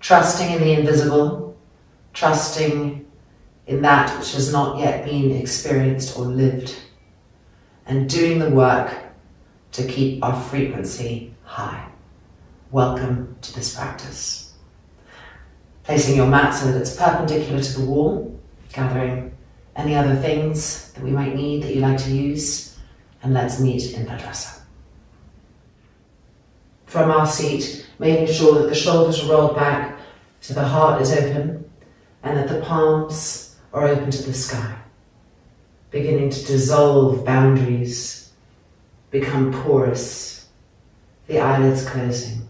trusting in the invisible, trusting in that which has not yet been experienced or lived, and doing the work to keep our frequency high. Welcome to this practice. Placing your mat so that it's perpendicular to the wall, gathering any other things that we might need that you like to use, and let's meet in Vajrasana. From our seat, making sure that the shoulders are rolled back so the heart is open and that the palms are open to the sky, beginning to dissolve boundaries, become porous, the eyelids closing.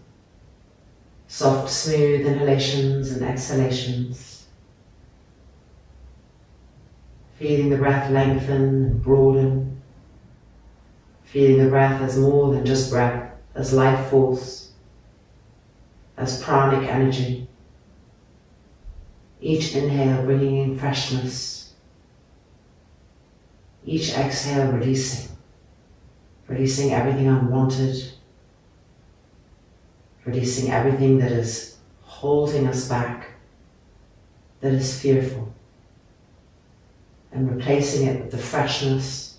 Soft, smooth inhalations and exhalations. Feeling the breath lengthen and broaden. Feeling the breath as more than just breath, as life force, as pranic energy. Each inhale bringing in freshness. Each exhale releasing. Releasing everything unwanted. Releasing everything that is holding us back, that is fearful. And replacing it with the freshness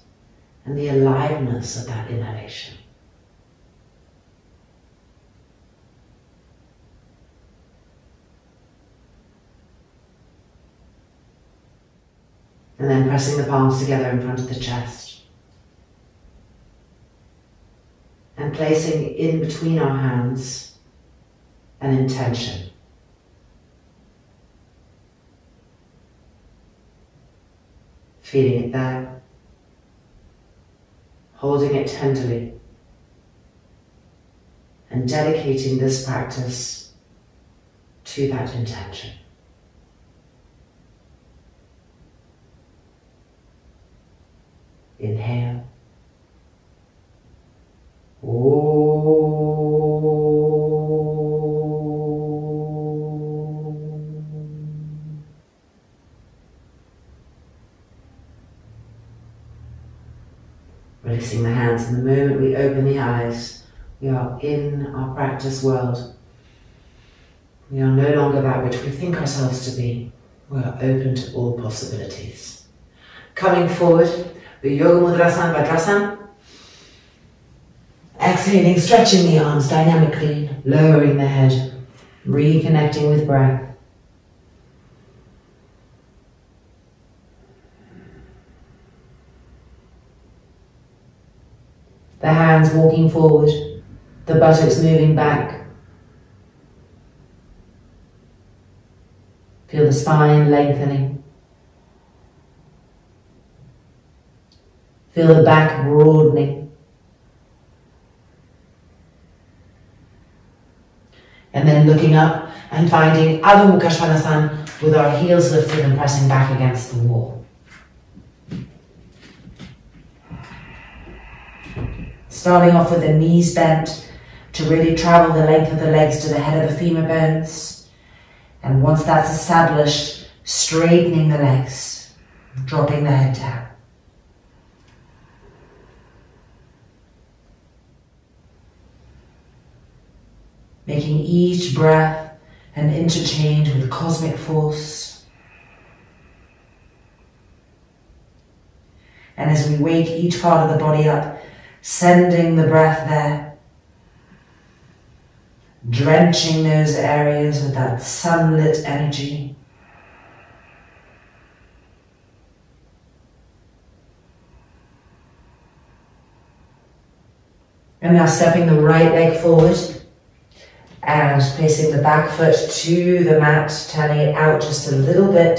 and the aliveness of that inhalation. And then pressing the palms together in front of the chest. And placing in between our hands an intention. Feeling it there. Holding it tenderly. And dedicating this practice to that intention. Inhale. Releasing the hands, and the moment we open the eyes, we are in our practice world. We are no longer that which we think ourselves to be. We are open to all possibilities. Coming forward, the Yoga Mudrasana Vajrasana. Exhaling, stretching the arms dynamically, lowering the head, reconnecting with breath. The hands walking forward, the buttocks moving back. Feel the spine lengthening. Feel the back broadening. And then looking up and finding Adho Mukha Svanasana with our heels lifted and pressing back against the wall. Starting off with the knees bent to really travel the length of the legs to the head of the femur bones. And once that's established, straightening the legs, dropping the head down. Making each breath an interchange with cosmic force. And as we wake each part of the body up, sending the breath there, drenching those areas with that sunlit energy. And now stepping the right leg forward and placing the back foot to the mat, turning it out just a little bit,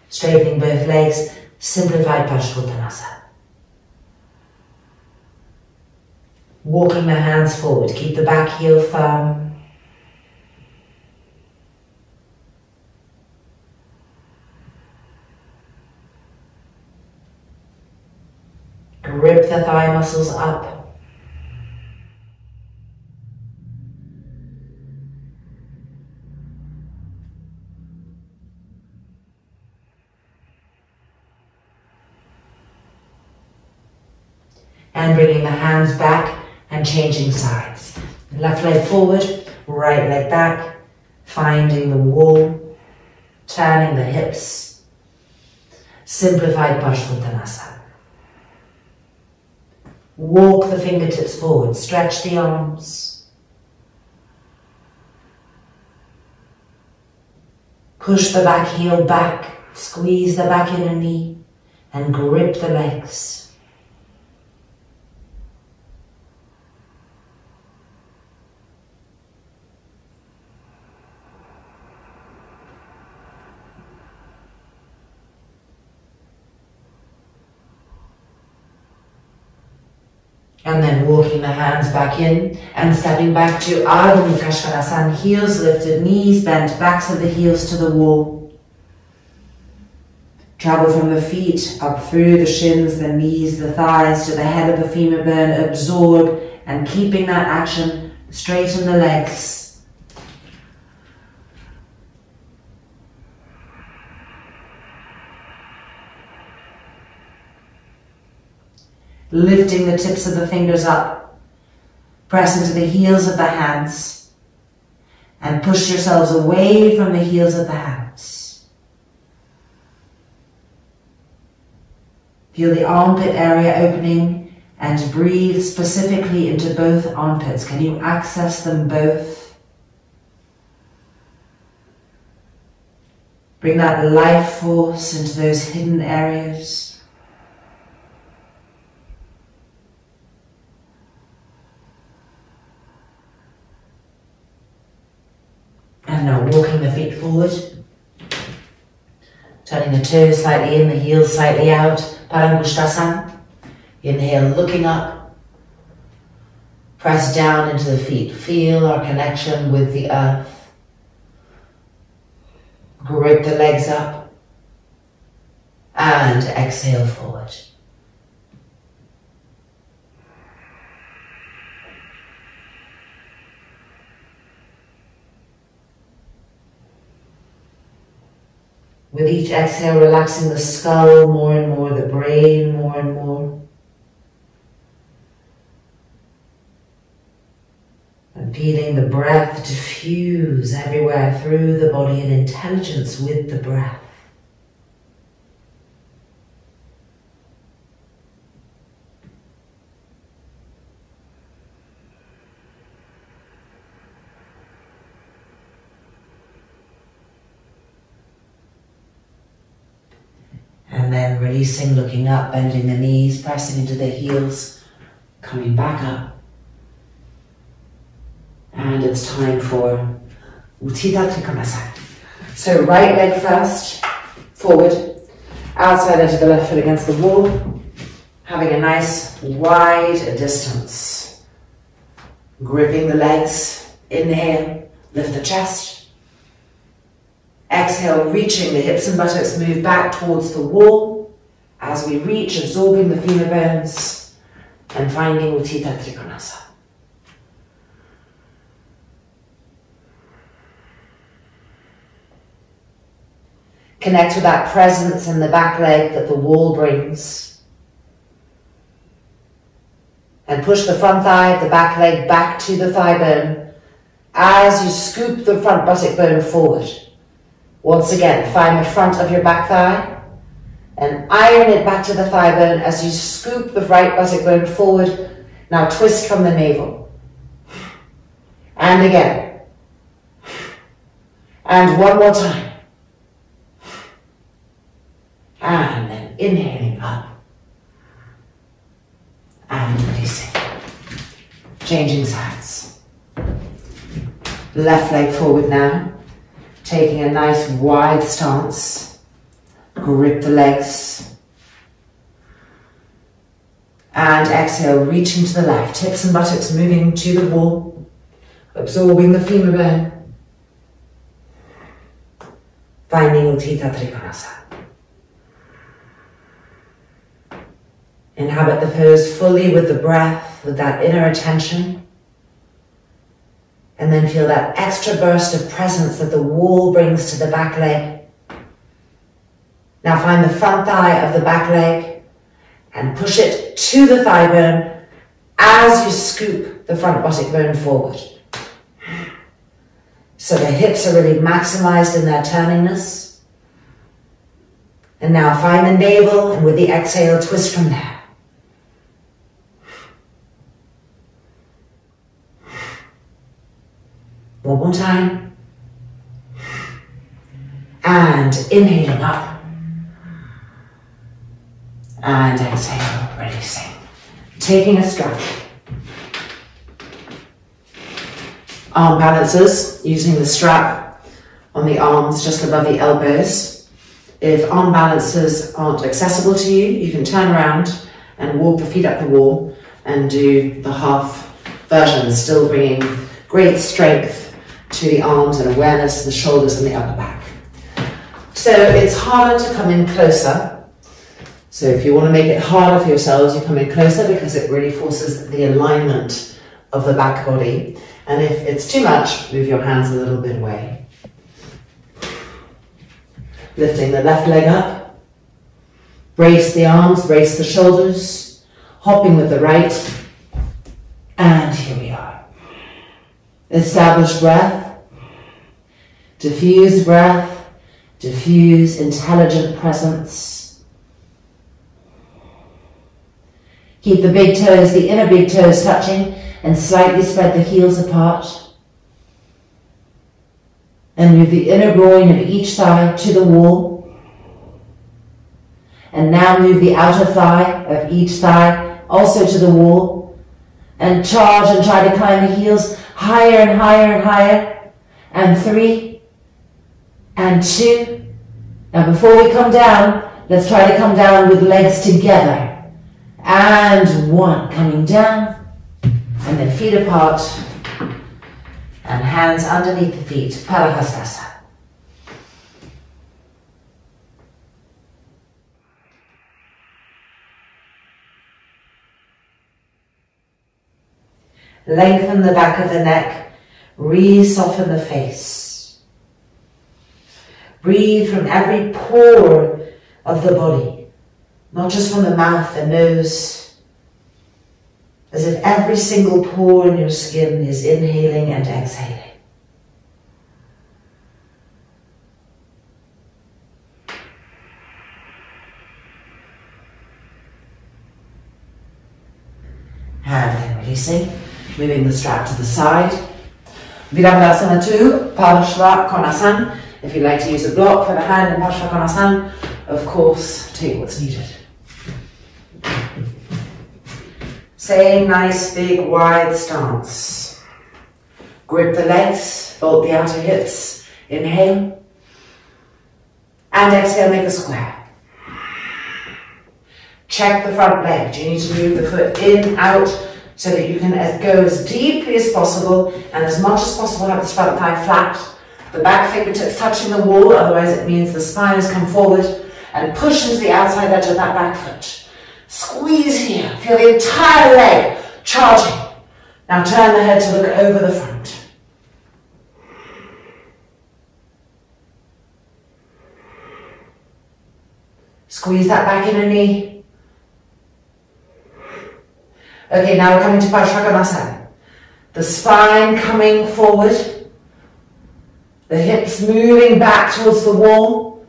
straightening both legs, simplified Paschimottanasana. Walking the hands forward, keep the back heel firm. Grip the thigh muscles up. And bringing the hands back and changing sides. Left leg forward, right leg back, finding the wall, turning the hips. Simplified Parsvottanasana. Walk the fingertips forward, stretch the arms. Push the back heel back, squeeze the back inner knee, and grip the legs. And then walking the hands back in and stepping back to Ardha Mukha, heels lifted, knees bent, backs of the heels to the wall. Travel from the feet up through the shins, the knees, the thighs to the head of the femur bone. Absorb and keeping that action, straighten the legs. Lifting the tips of the fingers up, press into the heels of the hands, and push yourselves away from the heels of the hands. Feel the armpit area opening and breathe specifically into both armpits. Can you access them both? Bring that life force into those hidden areas. And now walking the feet forward, turning the toes slightly in, the heels slightly out, Parampushtasana. Inhale, looking up, press down into the feet, feel our connection with the earth. Grip the legs up, and exhale forward. With each exhale, relaxing the skull more and more, the brain more and more. And feeling the breath diffuse everywhere through the body and intelligence with the breath. And then releasing, looking up, bending the knees, pressing into the heels, coming back up. And it's time for Utthita Trikonasana. So right leg first, forward, outside edge of the left foot against the wall, having a nice wide distance. Gripping the legs, inhale, lift the chest. Exhale, reaching the hips and buttocks, move back towards the wall. As we reach, absorbing the femur bones and finding Utthita Trikonasana. Connect with that presence in the back leg that the wall brings. And push the front thigh of the back leg back to the thigh bone as you scoop the front buttock bone forward. Once again, find the front of your back thigh and iron it back to the thigh bone as you scoop the right buttock bone forward. Now twist from the navel. And again. And one more time. And then inhaling up. And releasing. Changing sides. Left leg forward now. Taking a nice wide stance. Grip the legs. And exhale, reaching to the left. Hips and buttocks moving to the wall. Absorbing the femur bone. Finding Utthita Trikonasana. Inhabit the pose fully with the breath, with that inner attention. And then feel that extra burst of presence that the wall brings to the back leg. Now find the front thigh of the back leg and push it to the thigh bone as you scoop the front buttock bone forward. So the hips are really maximized in their turningness. And now find the navel, and with the exhale, twist from there. One more time. And inhaling up. And exhale, releasing. Taking a stretch. Arm balances, using the strap on the arms just above the elbows. If arm balances aren't accessible to you, you can turn around and walk the feet up the wall and do the half version, still bringing great strength to the arms and awareness to the shoulders and the upper back. So it's harder to come in closer. So if you want to make it harder for yourselves, you come in closer because it really forces the alignment of the back body. And if it's too much, move your hands a little bit away. Lifting the left leg up. Brace the arms, brace the shoulders. Hopping with the right. And here we are. Establish breath. Diffuse breath. Diffuse intelligent presence. Keep the big toes, the inner big toes touching, and slightly spread the heels apart. And move the inner groin of each thigh to the wall. And now move the outer thigh of each thigh also to the wall. And charge and try to climb the heels higher and higher and higher. And 3, and 2. Now before we come down, let's try to come down with legs together. And 1, coming down. And then feet apart. And hands underneath the feet, Parahastasana. Lengthen the back of the neck, re-soften the face. Breathe from every pore of the body, not just from the mouth and nose, as if every single pore in your skin is inhaling and exhaling. And then releasing, moving the strap to the side. Virabhadrasana 2, Parshva Konasana. If you'd like to use a block for the hand in Parshva Konasana, of course, take what's needed. Same nice big wide stance. Grip the legs, bolt the outer hips. Inhale. And exhale, make a square. Check the front leg. Do you need to move the foot in, out, so that you can go as deeply as possible and as much as possible have the front thigh flat. The back fingertips touching the wall, otherwise it means the spine has come forward and push into the outside edge of that back foot. Squeeze here, feel the entire leg charging. Now turn the head to look over the front. Squeeze that back inner knee. Okay, now we're coming to Parsvakonasana. The spine coming forward. The hips moving back towards the wall.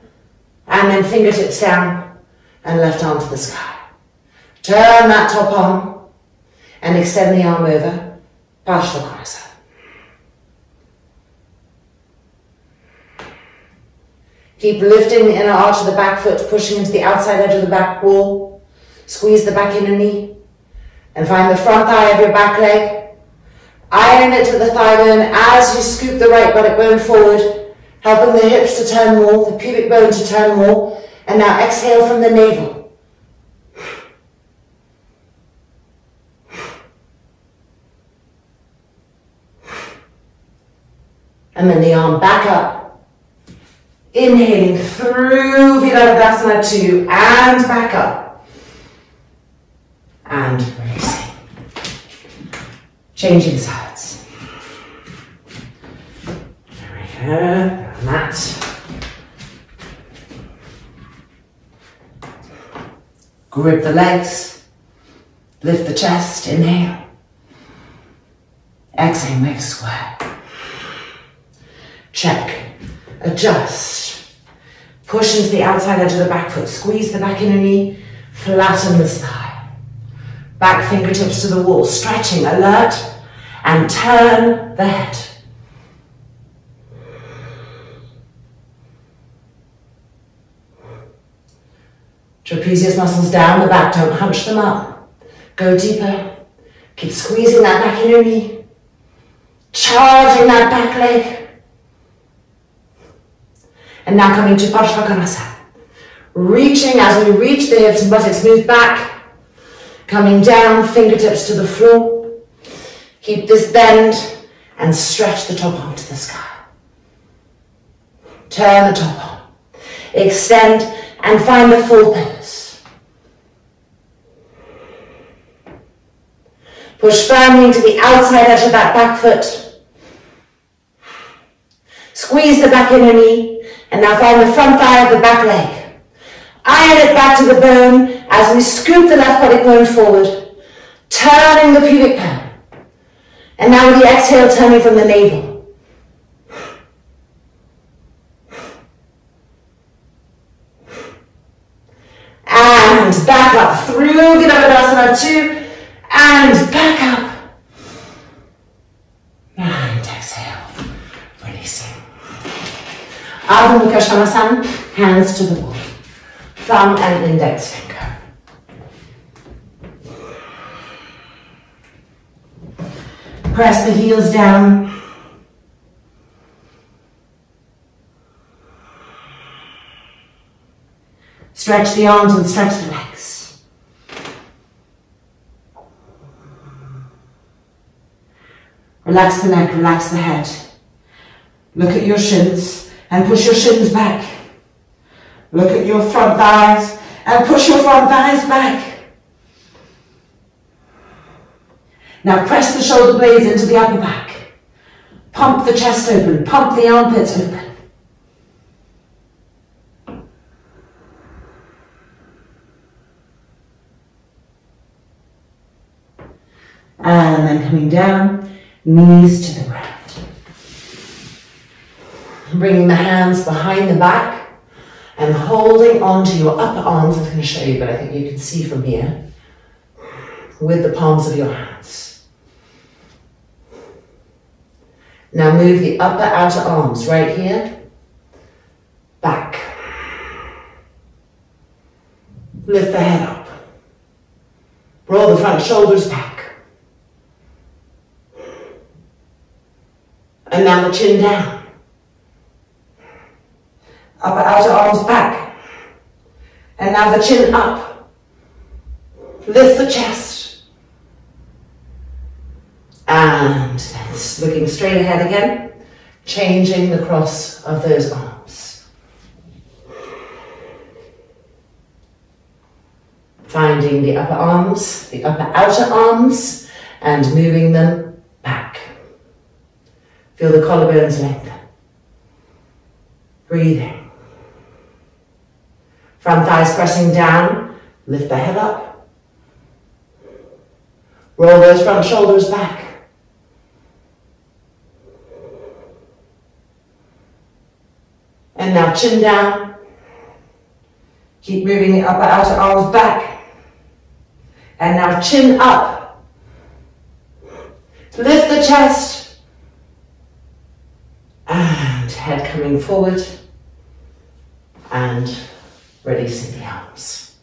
And then fingertips down and left arm to the sky. Turn that top arm and extend the arm over. Parsvakonasana. Keep lifting the inner arch of the back foot, pushing into the outside edge of the back wall. Squeeze the back inner knee. And find the front thigh of your back leg. Iron it to the thigh bone as you scoop the right buttock bone forward, helping the hips to turn more, the pubic bone to turn more. And now exhale from the navel. And then the arm back up. Inhaling through Virabhadrasana 2 and back up. And releasing. Changing sides. There we go. And that. Grip the legs. Lift the chest. Inhale. Exhale, make a square. check, adjust, push into the outside edge of the back foot, squeeze the back inner knee, flatten the thigh, back fingertips to the wall, stretching, alert, and turn the head. Trapezius muscles down the back, don't hunch them up. Go deeper. Keep squeezing that back inner knee. Charging that back leg. And now coming to Parsvakonasana. Reaching as we reach the hips and buttocks, move back. Coming down, fingertips to the floor. Keep this bend and stretch the top arm to the sky. Turn the top arm. Extend and find the full pose. Push firmly into the outside edge of that back foot. Squeeze the back inner knee, and now find the front thigh of the back leg. Iron it back to the bone as we scoop the left pelvic bone forward, turning the pubic bone. And now with the exhale, turning from the navel. And back up through Virabhadasana 2 and back up. And exhale, releasing. Adho Mukha Svanasana, hands to the wall. Thumb and index finger. Press the heels down. Stretch the arms and stretch the legs. Relax the neck, relax the head. Look at your shins and push your shins back. Look at your front thighs and push your front thighs back. Now press the shoulder blades into the upper back. Pump the chest open, pump the armpits open. And then coming down, knees to the ground. Bringing the hands behind the back and holding onto your upper arms. I'm going to show you, but I think you can see from here, with the palms of your hands. Now move the upper outer arms right here, back. Lift the head up. Roll the front shoulders back. And now the chin down. Upper outer arms back. And now the chin up. Lift the chest. And then looking straight ahead again, changing the cross of those arms. Finding the upper arms, the upper outer arms, and moving them back. Feel the collarbones lengthen. Breathing. Front thighs pressing down. Lift the head up. Roll those front shoulders back. And now chin down. Keep moving the upper outer arms back. And now chin up. Lift the chest. And head coming forward and releasing the arms.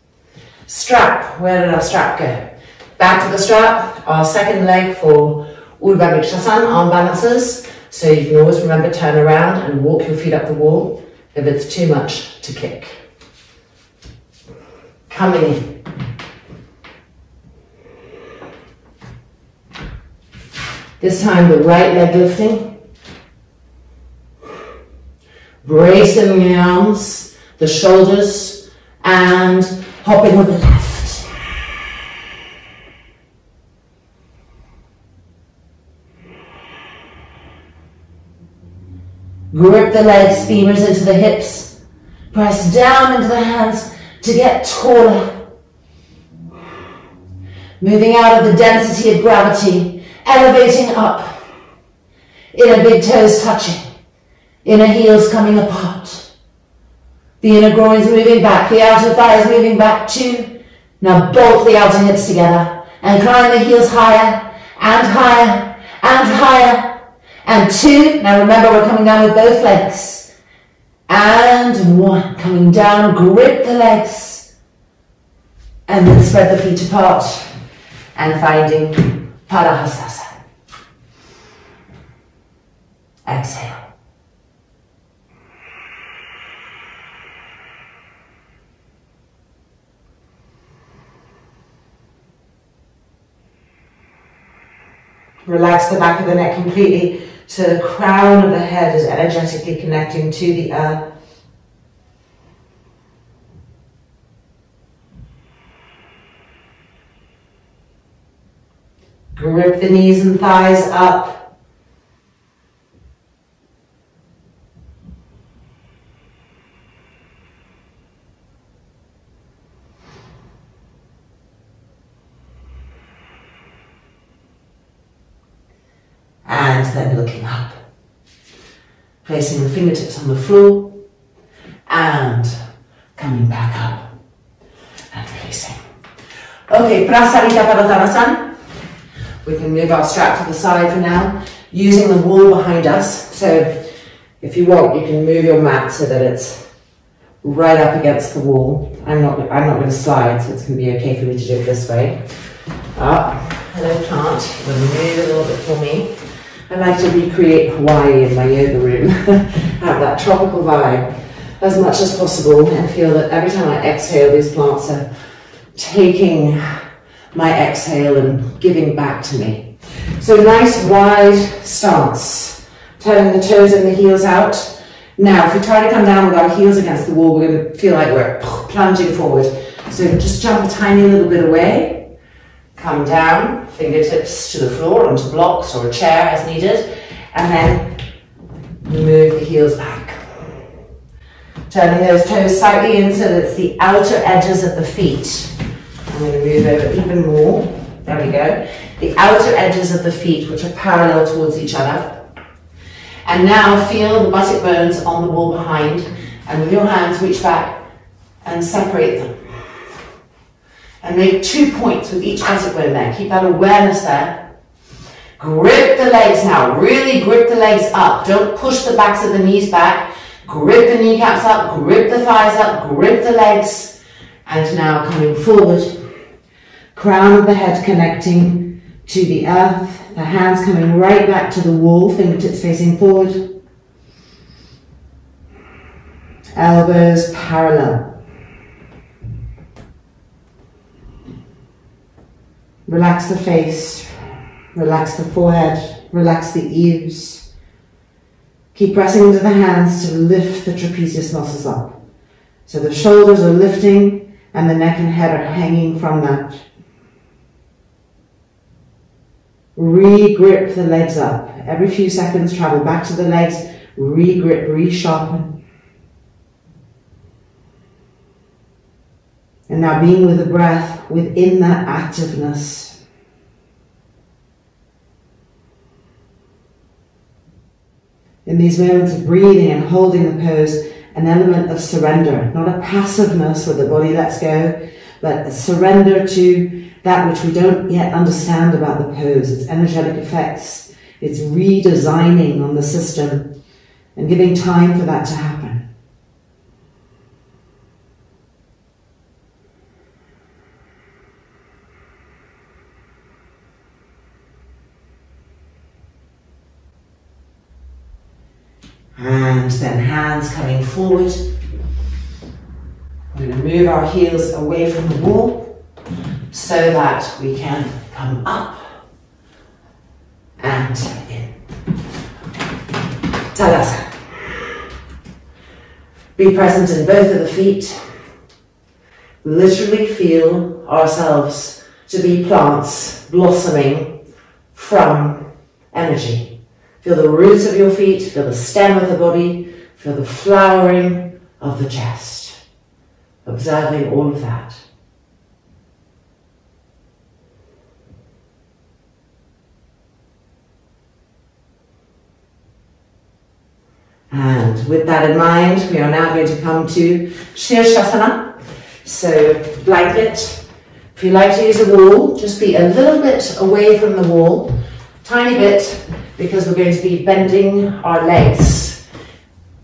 Strap, where did our strap go? Back to the strap, our second leg for Urdhva Vrikshasana, arm balances. So you can always remember, turn around and walk your feet up the wall if it's too much to kick. Coming in. This time the right leg lifting. Bracing the arms, the shoulders, and hopping with the left. Grip the legs, femurs into the hips. Press down into the hands to get taller. Moving out of the density of gravity, elevating up. Inner big toes touching. Inner heels coming apart. The inner groins moving back, the outer thighs moving back too. Now bolt the outer hips together and climb the heels higher and higher and higher. And 2. Now remember, we're coming down with both legs. And 1. Coming down, grip the legs. And then spread the feet apart. And finding Parahastasana. Exhale. Relax the back of the neck completely so the crown of the head is energetically connecting to the earth. Grip the knees and thighs up. And then looking up. Placing the fingertips on the floor and coming back up and releasing. Okay, Prasarita Padottanasana. We can move our strap to the side for now, using the wall behind us. So if you want, you can move your mat so that it's right up against the wall. I'm not going to slide, so it's going to be okay for me to do it this way. Up. Hello plant. You're going to move a little bit for me. I like to recreate Hawaii in my yoga room, have that tropical vibe as much as possible, and feel that every time I exhale, these plants are taking my exhale and giving back to me. So nice wide stance, turning the toes and the heels out. Now, if we try to come down with our heels against the wall, we're going to feel like we're plunging forward. So just jump a tiny little bit away, come down, fingertips to the floor, onto blocks or a chair as needed, and then move the heels back. Turning those toes slightly in so that it's the outer edges of the feet. I'm going to move over even more. There we go. The outer edges of the feet, which are parallel towards each other. And now feel the buttock bones on the wall behind, and with your hands reach back and separate them. And make 2 points with each buttock bone there. Keep that awareness there. Grip the legs now. Really grip the legs up. Don't push the backs of the knees back. Grip the kneecaps up. Grip the thighs up. Grip the legs. And now coming forward. Crown of the head connecting to the earth. The hands coming right back to the wall. Fingertips facing forward. Elbows parallel. Relax the face, relax the forehead, relax the ears. Keep pressing into the hands to lift the trapezius muscles up. So the shoulders are lifting and the neck and head are hanging from that. Re-grip the legs up. Every few seconds, travel back to the legs, re-grip, re-sharpen. And now being with the breath within that activeness. In these moments of breathing and holding the pose, an element of surrender, not a passiveness where the body lets go, but a surrender to that which we don't yet understand about the pose, its energetic effects, its redesigning on the system, and giving time for that to happen. And then hands coming forward. We're going to move our heels away from the wall so that we can come up and in. Tadasana. Be present in both of the feet. Literally feel ourselves to be plants blossoming from energy. Feel the roots of your feet, feel the stem of the body, feel the flowering of the chest. Observing all of that. And with that in mind, we are now going to come to Shirshasana. So blanket. If you like to use a wall, just be a little bit away from the wall, tiny bit, because we're going to be bending our legs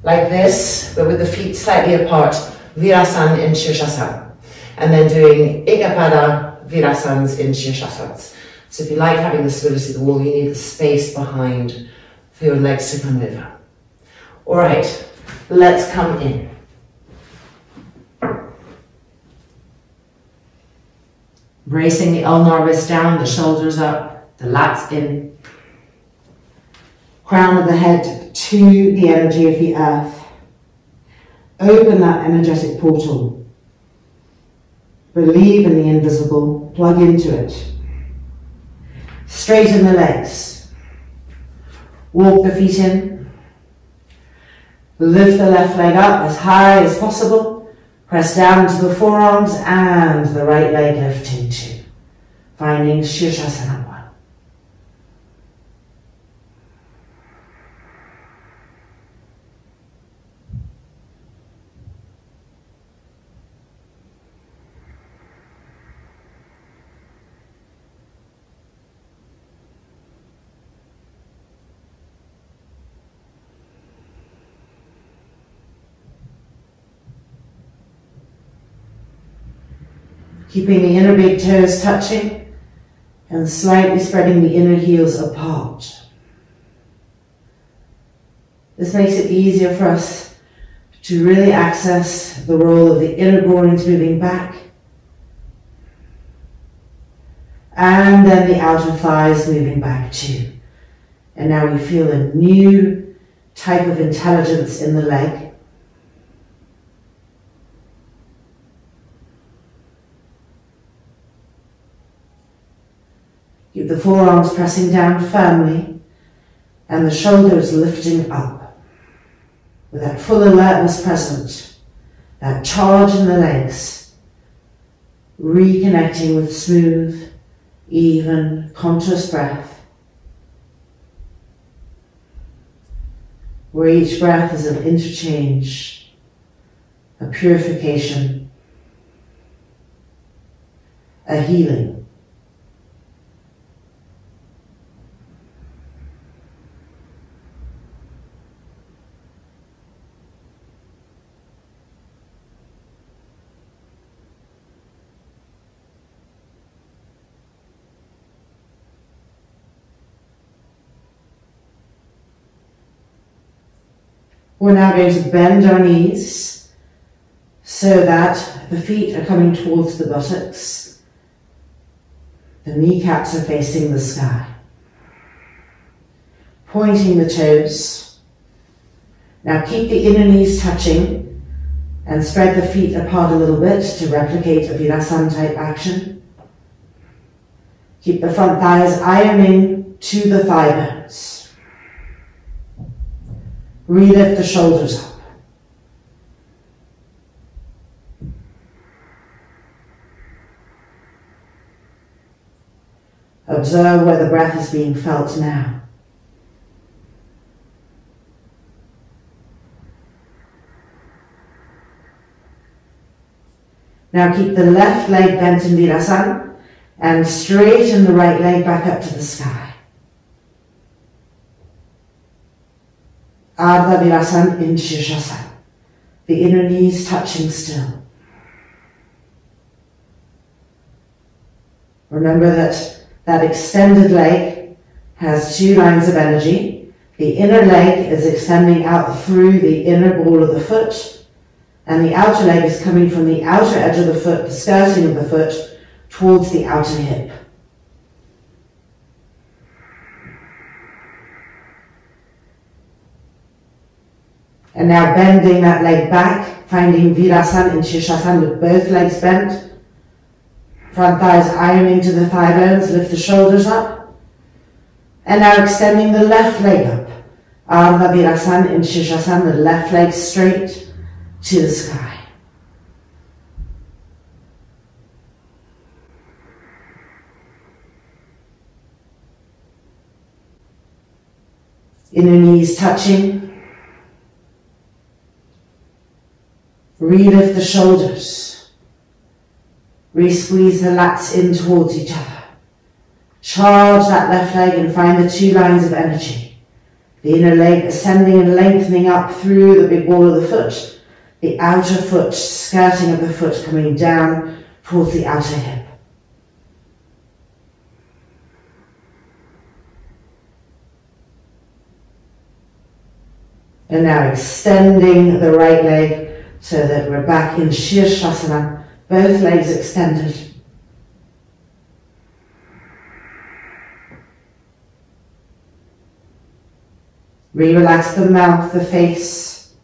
like this, but with the feet slightly apart, Virasana in Shirshasana. And then doing Ekapada Virasans in Shirshasans. So if you like having the stability of the wall, you need the space behind for your legs to come over. All right, let's come in. Bracing the ulnar wrist down, the shoulders up, the lats in. Crown of the head to the energy of the earth. Open that energetic portal. Believe in the invisible, plug into it. Straighten the legs. Walk the feet in. Lift the left leg up as high as possible. Press down to the forearms and the right leg lifting too. Finding Shirshasana 1. Keeping the inner big toes touching and slightly spreading the inner heels apart. This makes it easier for us to really access the role of the inner groins moving back and then the outer thighs moving back too. And now we feel a new type of intelligence in the leg. Keep the forearms pressing down firmly and the shoulders lifting up. With that full alertness present, that charge in the legs, reconnecting with smooth, even, conscious breath, where each breath is an interchange, a purification, a healing. We're now going to bend our knees so that the feet are coming towards the buttocks. The kneecaps are facing the sky. Pointing the toes. Now keep the inner knees touching and spread the feet apart a little bit to replicate a Virasana type action. Keep the front thighs ironing to the thigh bones. Relift the shoulders up. Observe where the breath is being felt now. Now keep the left leg bent in Virasana and straighten the right leg back up to the sky. Ardha Virasana in Shirshasana. The inner knees touching still. Remember that extended leg has 2 lines of energy. The inner leg is extending out through the inner ball of the foot, and the outer leg is coming from the outer edge of the foot, the skirting of the foot, towards the outer hip. And now bending that leg back, finding Virasana in Shirshasana with both legs bent. Front thighs ironing to the thigh bones, lift the shoulders up. And now extending the left leg up. Ardha Virasana in Shirshasana, the left leg straight to the sky. Inner knees touching. Relift the shoulders. Re-squeeze the lats in towards each other. Charge that left leg and find the 2 lines of energy. The inner leg ascending and lengthening up through the big ball of the foot. The outer foot, skirting of the foot, coming down towards the outer hip. And now extending the right leg so that we're back in Shirshasana, both legs extended. Re-relax the mouth, the face.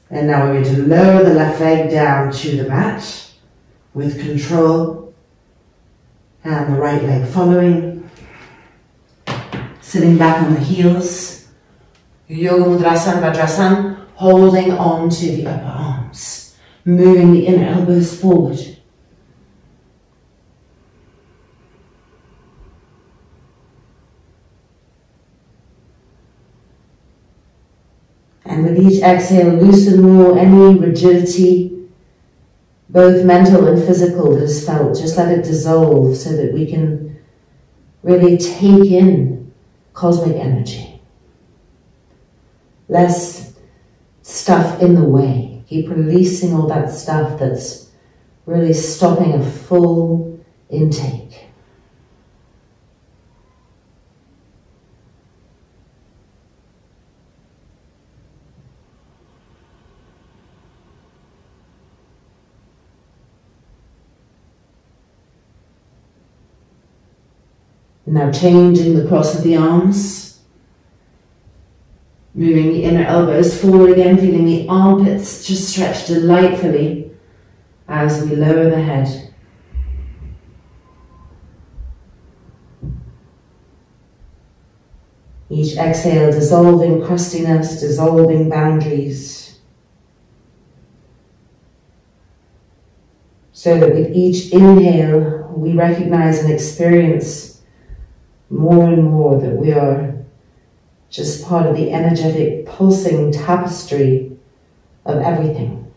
And now we're going to lower the left leg down to the mat with control, and the right leg following. Sitting back on the heels. Yoga Mudrasana Vajrasana, holding on to the upper arms, moving the inner elbows forward. And with each exhale, loosen more any rigidity, both mental and physical, that is felt. Just let it dissolve so that we can really take in cosmic energy. Less stuff in the way. Keep releasing all that stuff that's really stopping a full intake. Now changing the cross of the arms, moving the inner elbows forward again, feeling the armpits just stretch delightfully as we lower the head. Each exhale dissolving crustiness, dissolving boundaries. So that with each inhale we recognize and experience more and more that we are just part of the energetic pulsing tapestry of everything.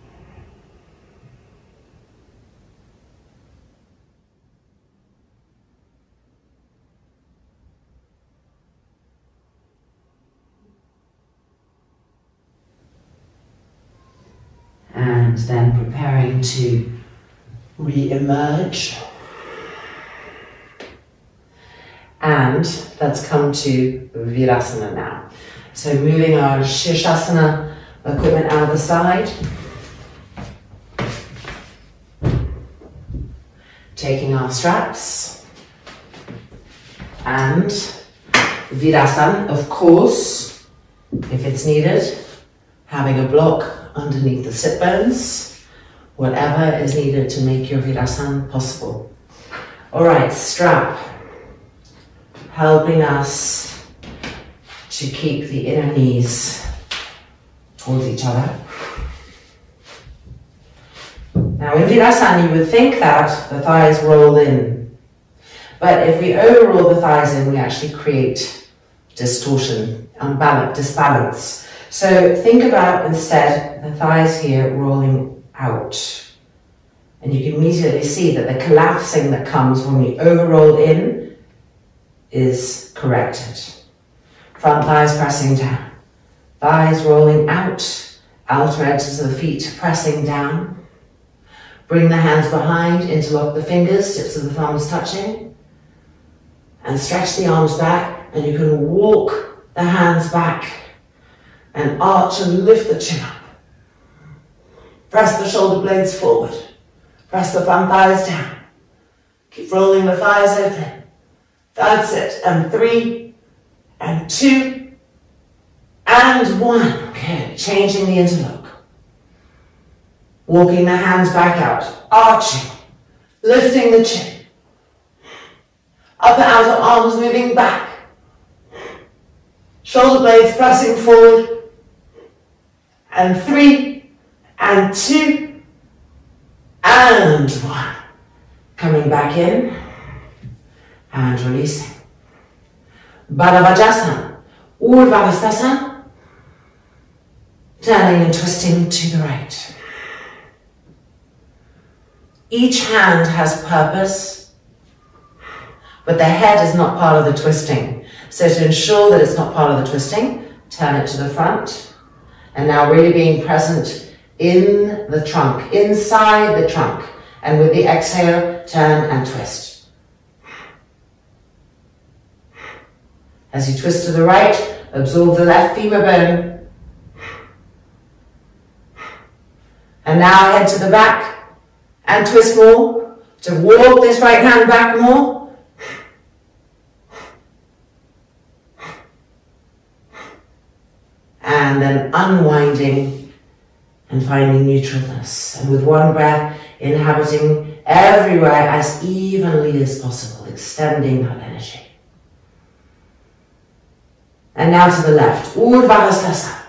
And then preparing to re-emerge. And let's come to Virasana now. So moving our Shirshasana equipment out of the side. Taking our straps. And Virasana, of course, if it's needed, having a block underneath the sit bones, whatever is needed to make your Virasana possible. All right, strap. Helping us to keep the inner knees towards each other. Now in Virasana you would think that the thighs roll in, but if we overroll the thighs in, we actually create distortion, disbalance. So think about instead the thighs here rolling out. And you can immediately see that the collapsing that comes when we overroll in is corrected. Front thighs pressing down. Thighs rolling out. Outer edges of the feet pressing down. Bring the hands behind, interlock the fingers, tips of the thumbs touching. And stretch the arms back, and you can walk the hands back and arch and lift the chin up. Press the shoulder blades forward. Press the front thighs down. Keep rolling the thighs open. That's it. And 3, and 2, and 1. Okay, changing the interlock. Walking the hands back out, arching, lifting the chin. Upper outer arms moving back. Shoulder blades pressing forward. And 3, and 2, and 1. Coming back in. And releasing. Balavajasana, Urdhva Hastasana, turning and twisting to the right. Each hand has purpose, but the head is not part of the twisting. So to ensure that it's not part of the twisting, turn it to the front. And now really being present in the trunk, inside the trunk. And with the exhale, turn and twist. As you twist to the right, absorb the left femur bone. And now head to the back and twist more to walk this right hand back more. And then unwinding and finding neutralness. And with one breath, inhabiting everywhere as evenly as possible, extending that energy. And now to the left, Urdhva Hastasana.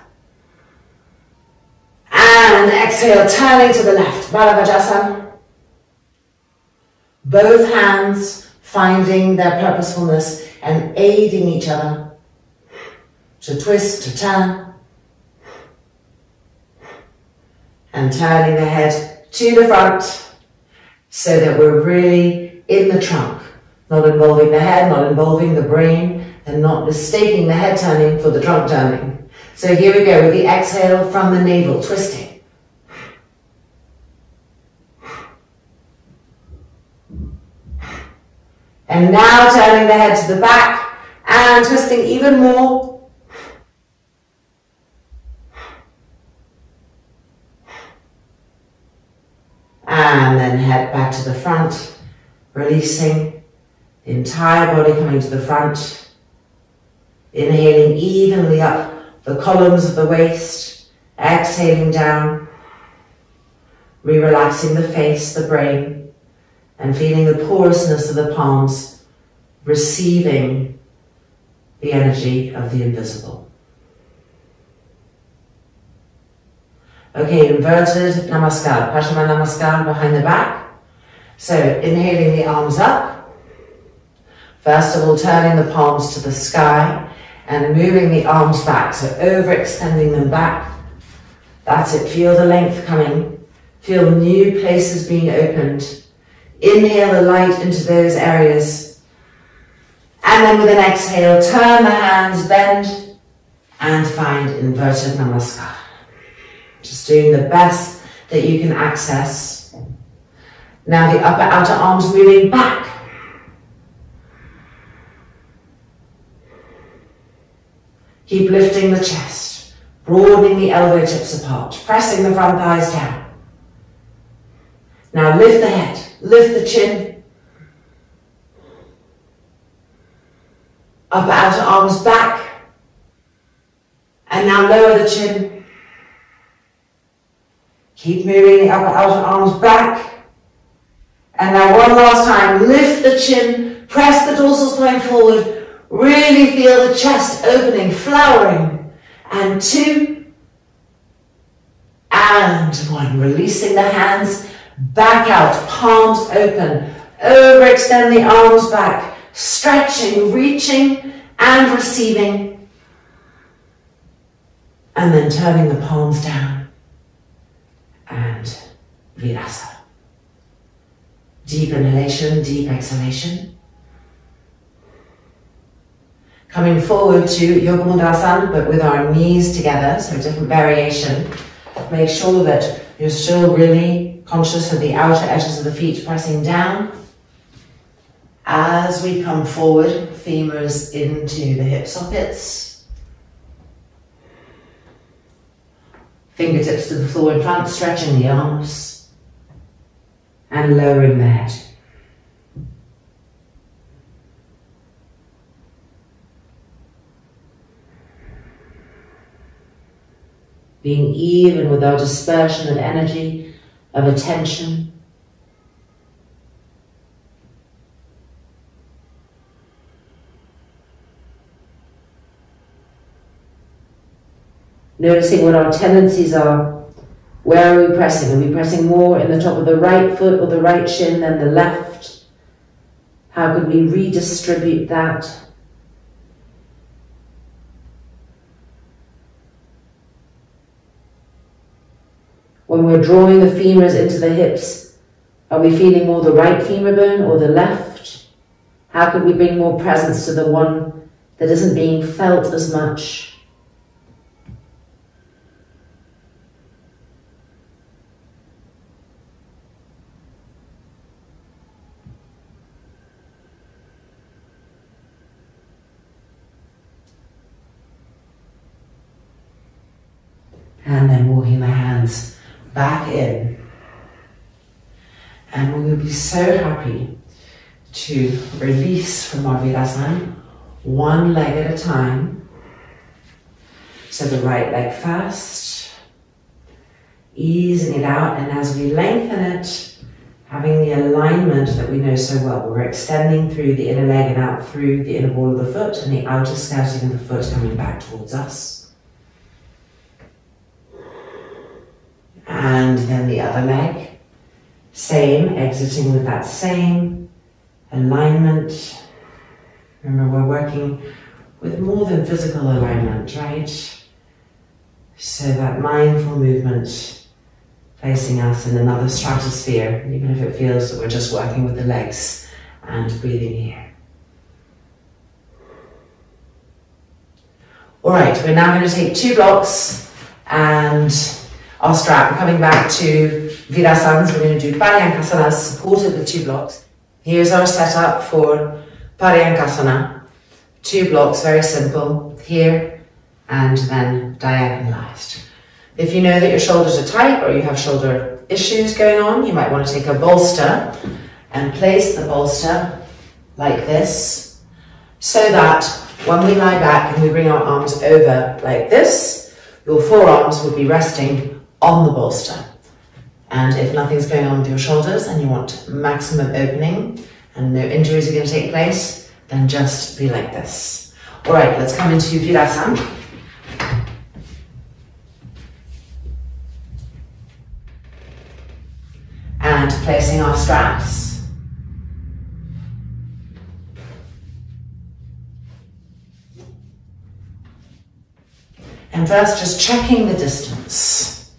And exhale, turning to the left, Balavajasana. Both hands finding their purposefulness and aiding each other to twist, to turn. And turning the head to the front so that we're really in the trunk, not involving the head, not involving the brain, and not mistaking the head turning for the trunk turning. So here we go with the exhale from the navel, twisting. And now turning the head to the back and twisting even more. And then head back to the front, releasing the entire body coming to the front. Inhaling evenly up the columns of the waist, exhaling down, re-relaxing the face, the brain, and feeling the porousness of the palms, receiving the energy of the invisible. Okay, inverted namaskar, Pashama namaskar behind the back. So inhaling the arms up. First of all, turning the palms to the sky and moving the arms back, so overextending them back. That's it, feel the length coming. Feel new places being opened. Inhale the light into those areas. And then with an exhale, turn the hands, bend, and find inverted namaskar. Just doing the best that you can access. Now the upper outer arms moving back. Keep lifting the chest, broadening the elbow tips apart, pressing the front thighs down. Now lift the head, lift the chin. Upper outer arms back. And now lower the chin. Keep moving the upper outer arms back. And now one last time, lift the chin, press the dorsal spine forward. Really feel the chest opening, flowering. And 2. And 1. Releasing the hands back out, palms open. Overextend the arms back. Stretching, reaching and receiving. And then turning the palms down. And Virasa. Deep inhalation, deep exhalation. Coming forward to Yoga Mudra, but with our knees together, so a different variation. Make sure that you're still really conscious of the outer edges of the feet pressing down. As we come forward, femurs into the hip sockets. Fingertips to the floor in front, stretching the arms. And lowering the head. Being even with our dispersion of energy, of attention. Noticing what our tendencies are. Where are we pressing? Are we pressing more in the top of the right foot or the right shin than the left? How could we redistribute that? When we're drawing the femurs into the hips, are we feeling more the right femur bone or the left? How could we bring more presence to the one that isn't being felt as much? And then walking the hands back in. And we will be so happy to release from our Virasana, one leg at a time. So the right leg first, easing it out, and as we lengthen it, having the alignment that we know so well. We're extending through the inner leg and out through the inner ball of the foot, and the outer skirting of the foot coming back towards us. And then the other leg, same, exiting with that same alignment. Remember, we're working with more than physical alignment, right? So that mindful movement placing us in another stratosphere, even if it feels that we're just working with the legs and breathing here. All right, we're now going to take 2 blocks and our strap. We're coming back to Virasanas. We're going to do Paryankasanas supported with 2 blocks. Here's our setup for Paryankasana. 2 blocks, very simple, here and then diagonalized. If you know that your shoulders are tight or you have shoulder issues going on, you might want to take a bolster and place the bolster like this, so that when we lie back and we bring our arms over like this, your forearms will be resting on the bolster. And if nothing's going on with your shoulders and you want maximum opening and no injuries are going to take place, then just be like this. All right, let's come into Virasana. And placing our straps. And first, just checking the distance.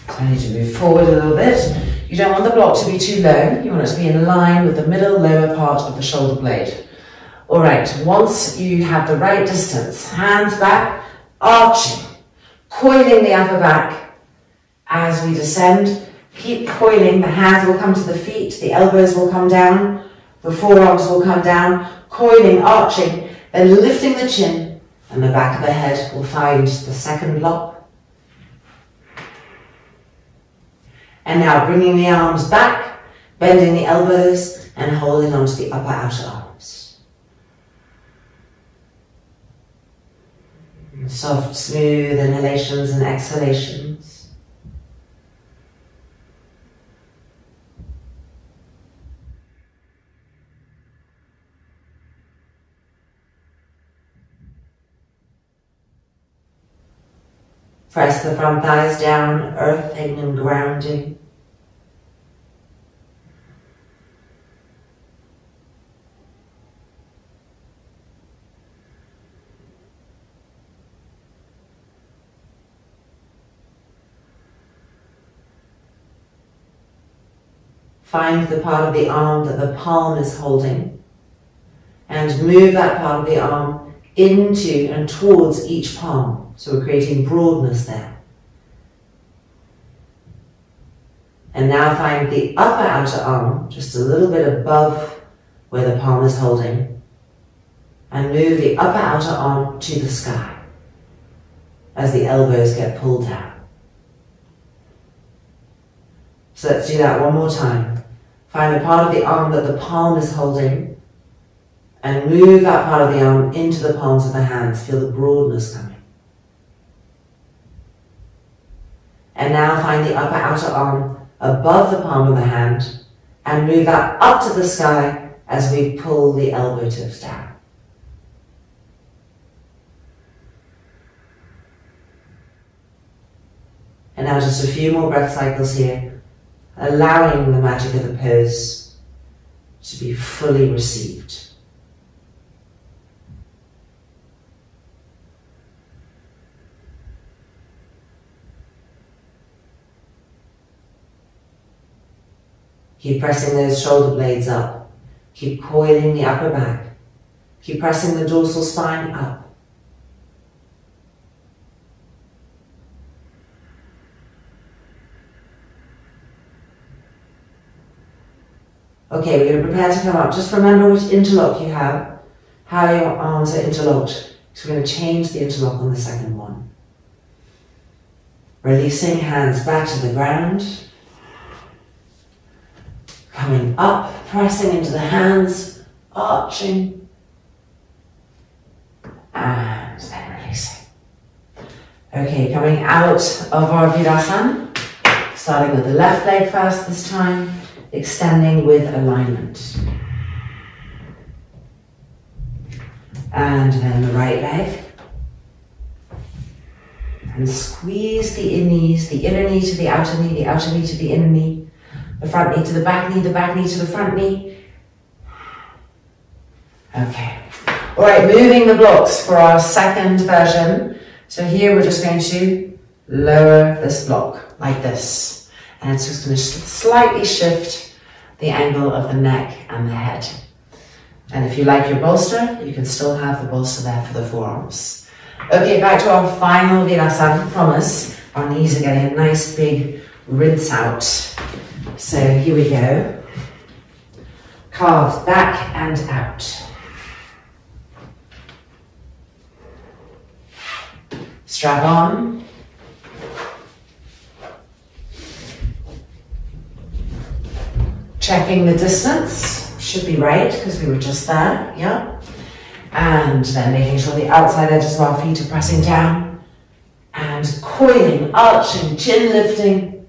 So I need to move forward a little bit. You don't want the block to be too low. You want it to be in line with the middle lower part of the shoulder blade. All right, once you have the right distance, hands back, arching, coiling the upper back as we descend. Keep coiling, the hands will come to the feet, the elbows will come down, the forearms will come down, coiling, arching, then lifting the chin, and the back of the head will find the second block. And now bringing the arms back, bending the elbows, and holding onto the upper outer arms. Soft, smooth inhalations and exhalations. Press the front thighs down, earthing and grounding. Find the part of the arm that the palm is holding and move that part of the arm into and towards each palm. So we're creating broadness there. And now find the upper outer arm just a little bit above where the palm is holding, and move the upper outer arm to the sky as the elbows get pulled down. So let's do that one more time. Find the part of the arm that the palm is holding and move that part of the arm into the palms of the hands. Feel the broadness coming. And now find the upper outer arm above the palm of the hand and move that up to the sky as we pull the elbow tips down. And now just a few more breath cycles here, allowing the magic of the pose to be fully received. Keep pressing those shoulder blades up. Keep coiling the upper back. Keep pressing the dorsal spine up. Okay, we're going to prepare to come up. Just remember which interlock you have, how your arms are interlocked. So we're going to change the interlock on the second one. Releasing, hands back to the ground. Coming up, pressing into the hands, arching. And then releasing. Okay, coming out of our Virasana. Starting with the left leg first this time. Extending with alignment. And then the right leg. And squeeze the inner knee to the outer knee to the inner knee, the front knee to the back knee to the front knee. Okay. All right, moving the blocks for our second version. So here we're just going to lower this block like this. And it's just going to slightly shift the angle of the neck and the head. And if you like your bolster, you can still have the bolster there for the forearms. Okay, back to our final Virasana, promise. Our knees are getting a nice big rinse out. So here we go. Calves back and out. Strap on. Checking the distance, should be right because we were just there, yeah. And then making sure the outside edges of our feet are pressing down and coiling, arching, chin lifting.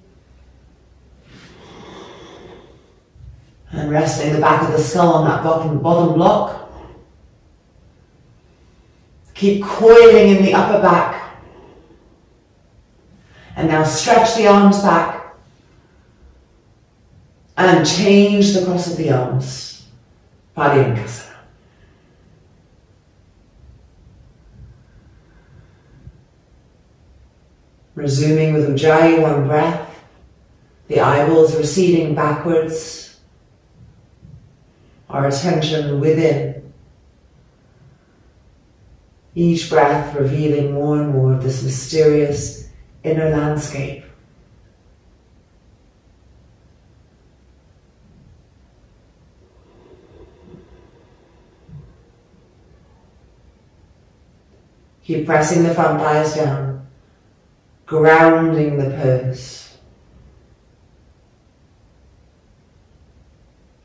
And resting the back of the skull on that bottom block. Keep coiling in the upper back. And now stretch the arms back. And change the cross of the arms. Paryangasana. Resuming with Ujjayi, one breath. The eyeballs receding backwards. Our attention within. Each breath revealing more and more of this mysterious inner landscape. Keep pressing the front thighs down, grounding the pose.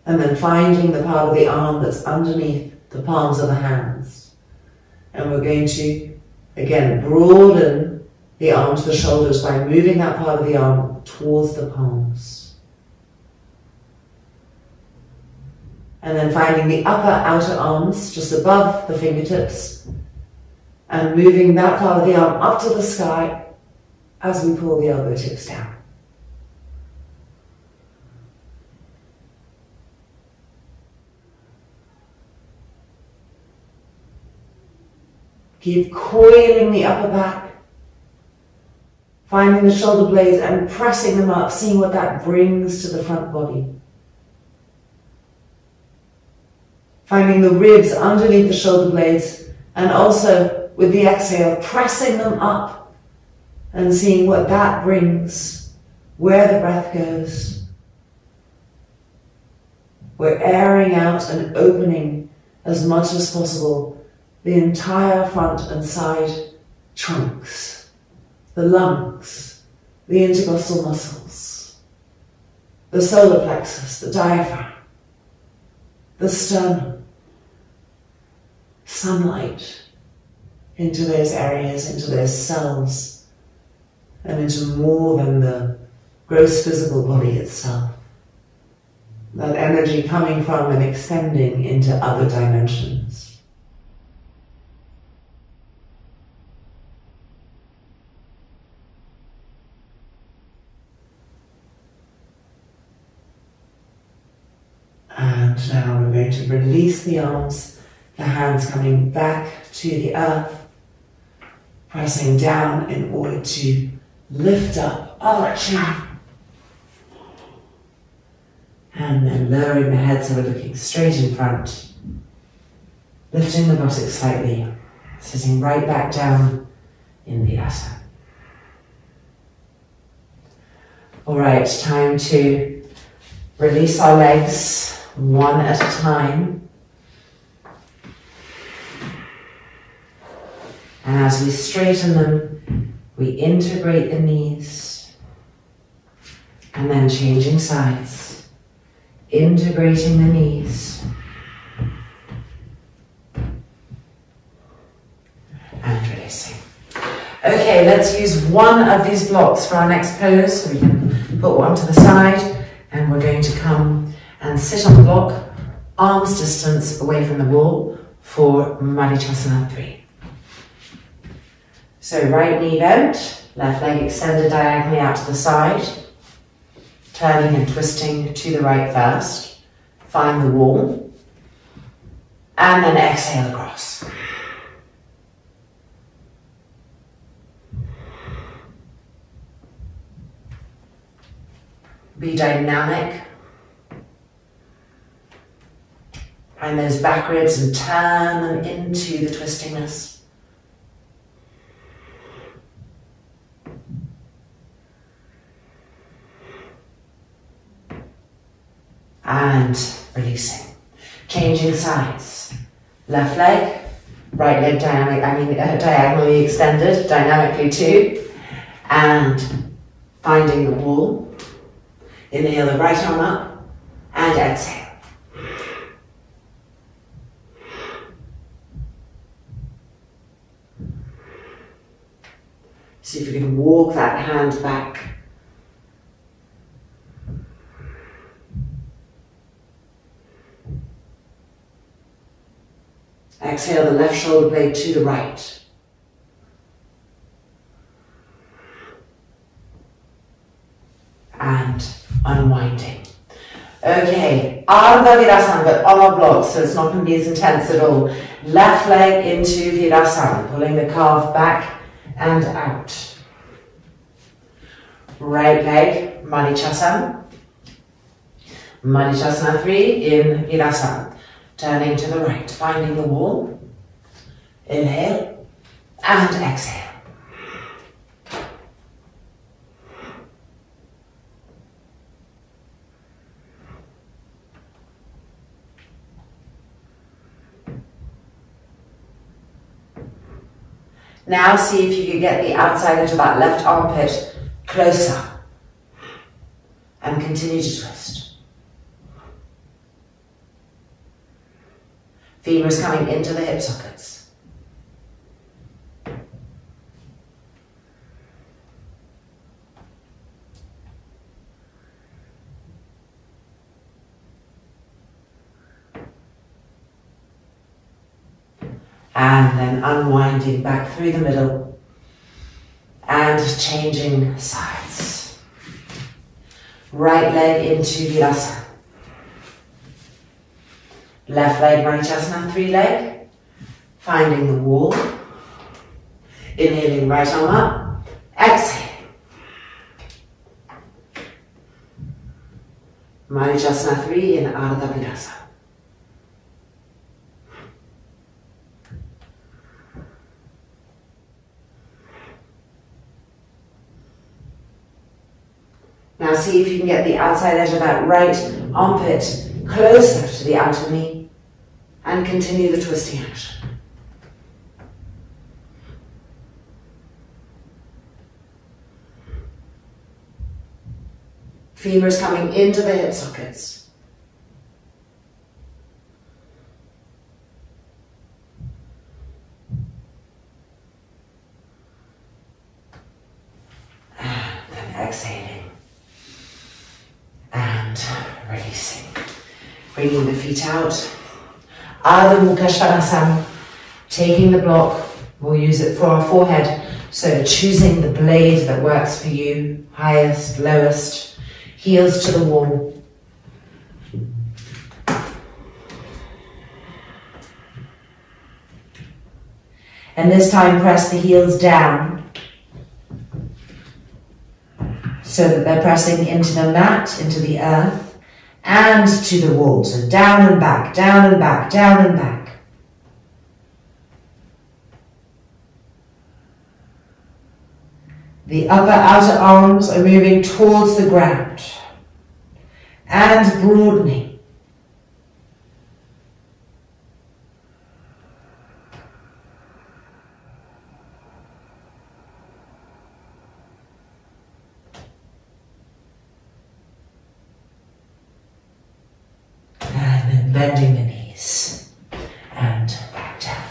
And then finding the part of the arm that's underneath the palms of the hands. And we're going to, again, broaden the arms to the shoulders by moving that part of the arm towards the palms. And then finding the upper outer arms just above the fingertips. And moving that part of the arm up to the sky as we pull the elbow tips down. Keep coiling the upper back, finding the shoulder blades and pressing them up, seeing what that brings to the front body. Finding the ribs underneath the shoulder blades and also with the exhale, pressing them up and seeing what that brings, where the breath goes. We're airing out and opening as much as possible the entire front and side trunks, the lungs, the intercostal muscles, the solar plexus, the diaphragm, the sternum, sunlight into those areas, into those cells, and into more than the gross physical body itself. That energy coming from and extending into other dimensions. And now we're going to release the arms, the hands coming back to the earth, pressing down in order to lift up, arching, And then lowering the head so we're looking straight in front. Lifting the buttocks slightly. Sitting right back down in Virasana. Alright, time to release our legs one at a time. And as we straighten them, we integrate the knees. And then changing sides. Integrating the knees. And releasing. Okay, let's use one of these blocks for our next pose. So we can put one to the side and we're going to come and sit on the block, arms distance away from the wall for Marichyasana 3. So right knee bent, left leg extended diagonally out to the side, turning and twisting to the right first, find the wall, and then exhale across. Be dynamic. Find those back ribs and turn them into the twistingness. And releasing. Changing sides. Left leg, right leg diagonally extended, dynamically too. And finding the wall. Inhale the right arm up and exhale. See if you can walk that hand back. Exhale the left shoulder blade to the right. And unwinding. Okay, Ardha Virasana, but on our block, so it's not going to be as intense at all. Left leg into Virasana, pulling the calf back and out. Right leg, Marichyasana. Marichyasana 3 in Virasana. Turning to the right, finding the wall. Inhale and exhale. Now see if you can get the outside edge of that left armpit closer. And continue to twist. Femurs coming into the hip sockets. And then unwinding back through the middle and changing sides. Right leg into Virasana. Left leg, Marichyasana 3 leg. Finding the wall. Inhaling right arm up. Exhaling. Marichyasana 3 in Ardha Virasana. Now see if you can get the outside edge of that right armpit closer to the outer knee and continue the twisting action. Femurs coming into the hip sockets. And then exhaling. And releasing. Bringing the feet out. Ardha Mukha Svanasana. Taking the block. We'll use it for our forehead. So choosing the blade that works for you. Highest, lowest. Heels to the wall. And this time press the heels down so that they're pressing into the mat, into the earth, and to the wall. So down and back, down and back, down and back. The upper outer arms are moving towards the ground and broadening. And then bending the knees and back down.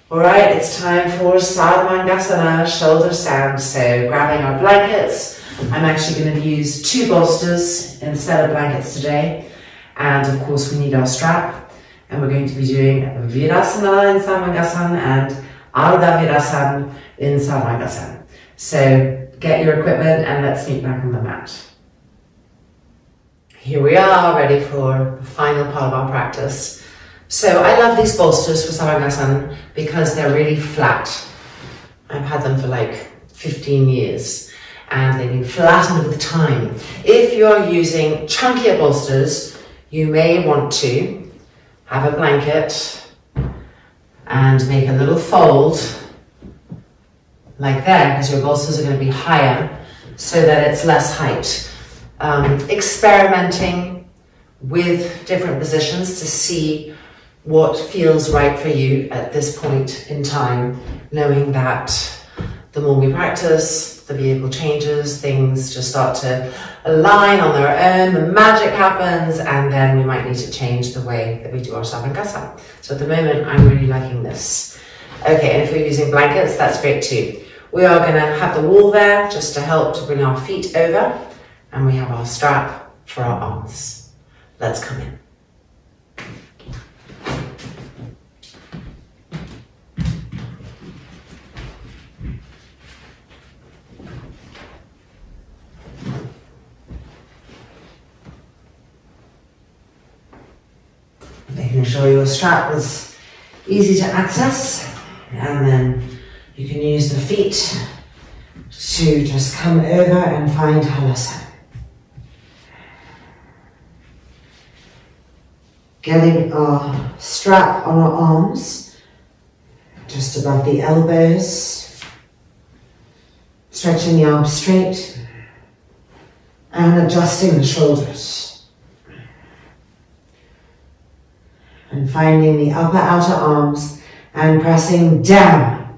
All right, it's time for Sarvangasana, shoulder stand. So grabbing our blankets. I'm actually going to use 2 bolsters instead of blankets today. And of course we need our strap. And we're going to be doing Virasana in Sarvangasana and Ardha Virasana in Sarvangasana. So get your equipment and let's meet back on the mat. Here we are, ready for the final part of our practice. So I love these bolsters for Sarvangasana because they're really flat. I've had them for like 15 years and they've been flattened with time. If you're using chunkier bolsters, you may want to have a blanket and make a little fold like that, because your bolsters are going to be higher so that it's less height. Experimenting with different positions to see what feels right for you at this point in time, knowing that the more we practice, the vehicle changes, things just start to align on their own, the magic happens, and then we might need to change the way that we do our Sarvangasana. So at the moment, I'm really liking this. Okay, and if you're using blankets, that's great too. We are going to have the wall there just to help to bring our feet over, and we have our strap for our arms. Let's come in. Making sure your strap is easy to access, and then you can use the feet to just come over and find halasana. Getting our strap on our arms, just above the elbows, stretching the arms straight and adjusting the shoulders. And finding the upper outer arms and pressing down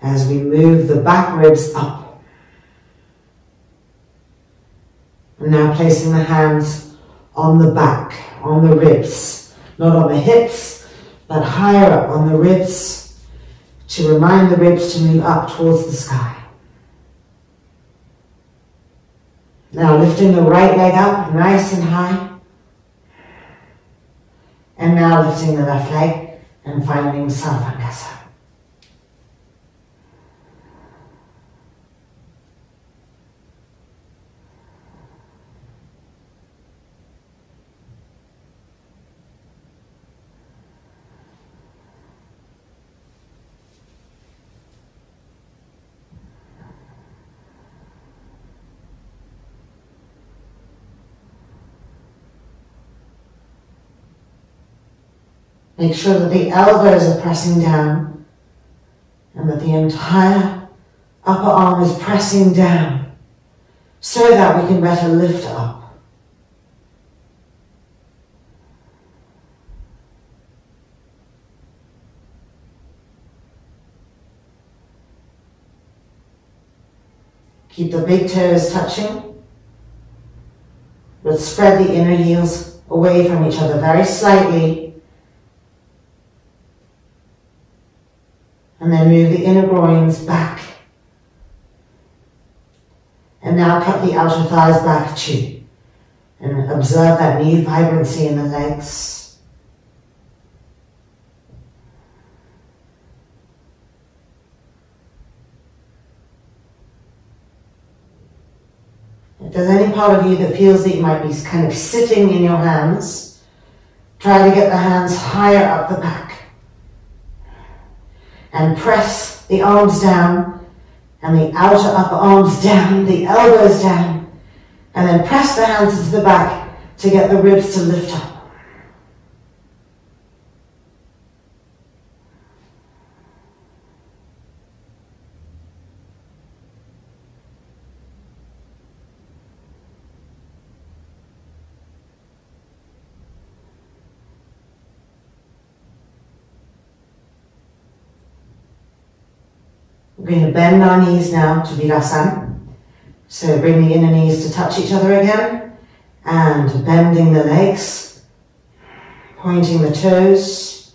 as we move the back ribs up. And now placing the hands on the back, on the ribs, not on the hips, but higher up on the ribs to remind the ribs to move up towards the sky. Now lifting the right leg up nice and high. And now lifting the left leg and finding Sarvangasana. Make sure that the elbows are pressing down and that the entire upper arm is pressing down so that we can better lift up. Keep the big toes touching, but spread the inner heels away from each other very slightly. And then move the inner groins back. And now cut the outer thighs back too. And observe that new vibrancy in the legs. If there's any part of you that feels that you might be kind of sitting in your hands, try to get the hands higher up the back. And press the arms down and the outer upper arms down, the elbows down, and then press the hands into the back to get the ribs to lift up. We're going to bend our knees now to Virasana. So bring the inner knees to touch each other again, and bending the legs, pointing the toes,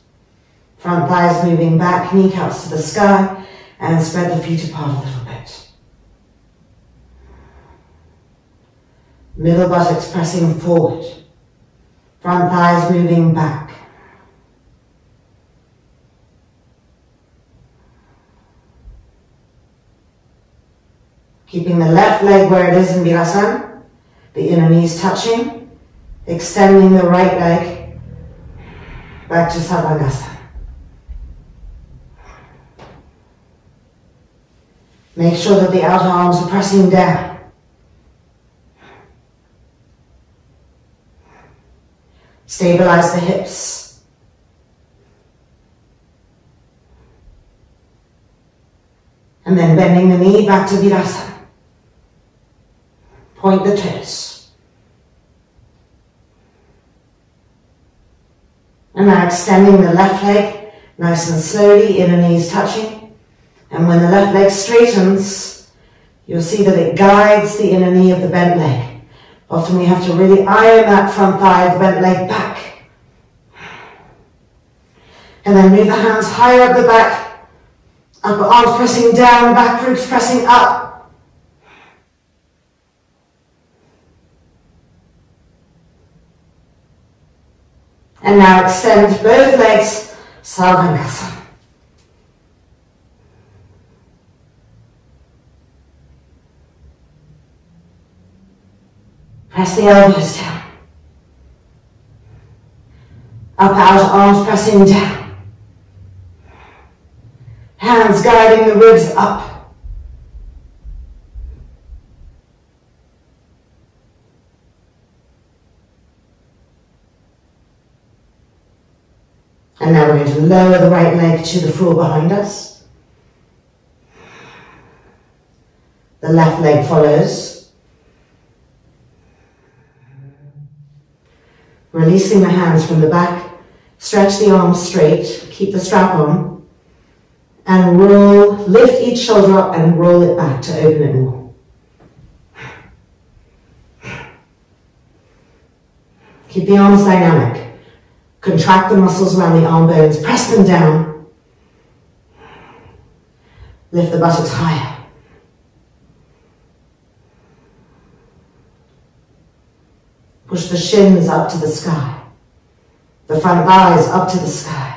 front thighs moving back, kneecaps to the sky, and spread the feet apart a little bit. Middle buttocks pressing forward, front thighs moving back. Keeping the left leg where it is in Virasana, the inner knees touching, extending the right leg back to Savandasana. Make sure that the outer arms are pressing down. Stabilize the hips. And then bending the knee back to Virasana. Point the toes. And now extending the left leg, nice and slowly, inner knees touching. And when the left leg straightens, you'll see that it guides the inner knee of the bent leg. Often we have to really iron that front thigh of the bent leg back. And then move the hands higher up the back, upper arms pressing down, back ribs pressing up. And now extend both legs, Savandasana. Press the elbows down. Upper outer arms pressing down. Hands guiding the ribs up. And now we're going to lower the right leg to the floor behind us. The left leg follows. Releasing the hands from the back, stretch the arms straight, keep the strap on, and roll, lift each shoulder up and roll it back to open it more. Keep the arms dynamic. Contract the muscles around the arm bones, press them down. Lift the buttocks higher. Push the shins up to the sky. The front thighs up to the sky.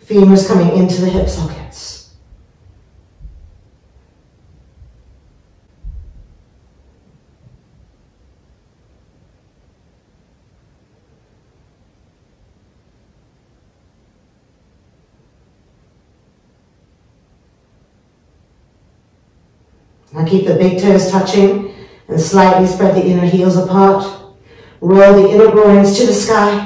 Femurs coming into the hip sockets. Now keep the big toes touching and slightly spread the inner heels apart. Roll the inner groins to the sky.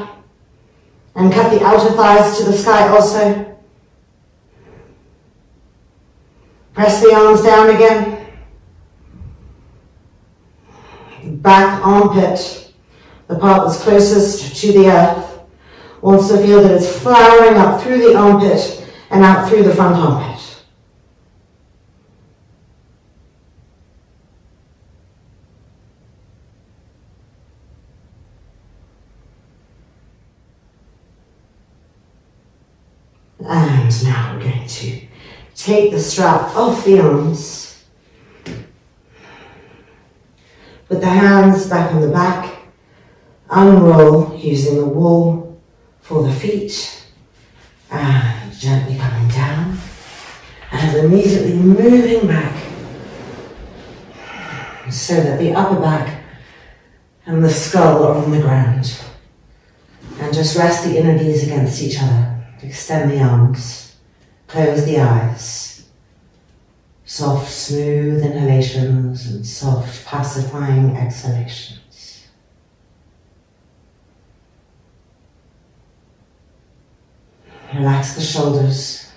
And cut the outer thighs to the sky also. Press the arms down again. Back armpit, the part that's closest to the earth, wants to feel that it's flowering up through the armpit and out through the front armpit. And now we're going to take the strap off the arms. Put the hands back on the back. Unroll using the wall for the feet. And gently coming down. And immediately moving back. So that the upper back and the skull are on the ground. And And just rest the inner knees against each other. Extend the arms. Close the eyes. Soft, smooth inhalations and soft, pacifying exhalations. Relax the shoulders.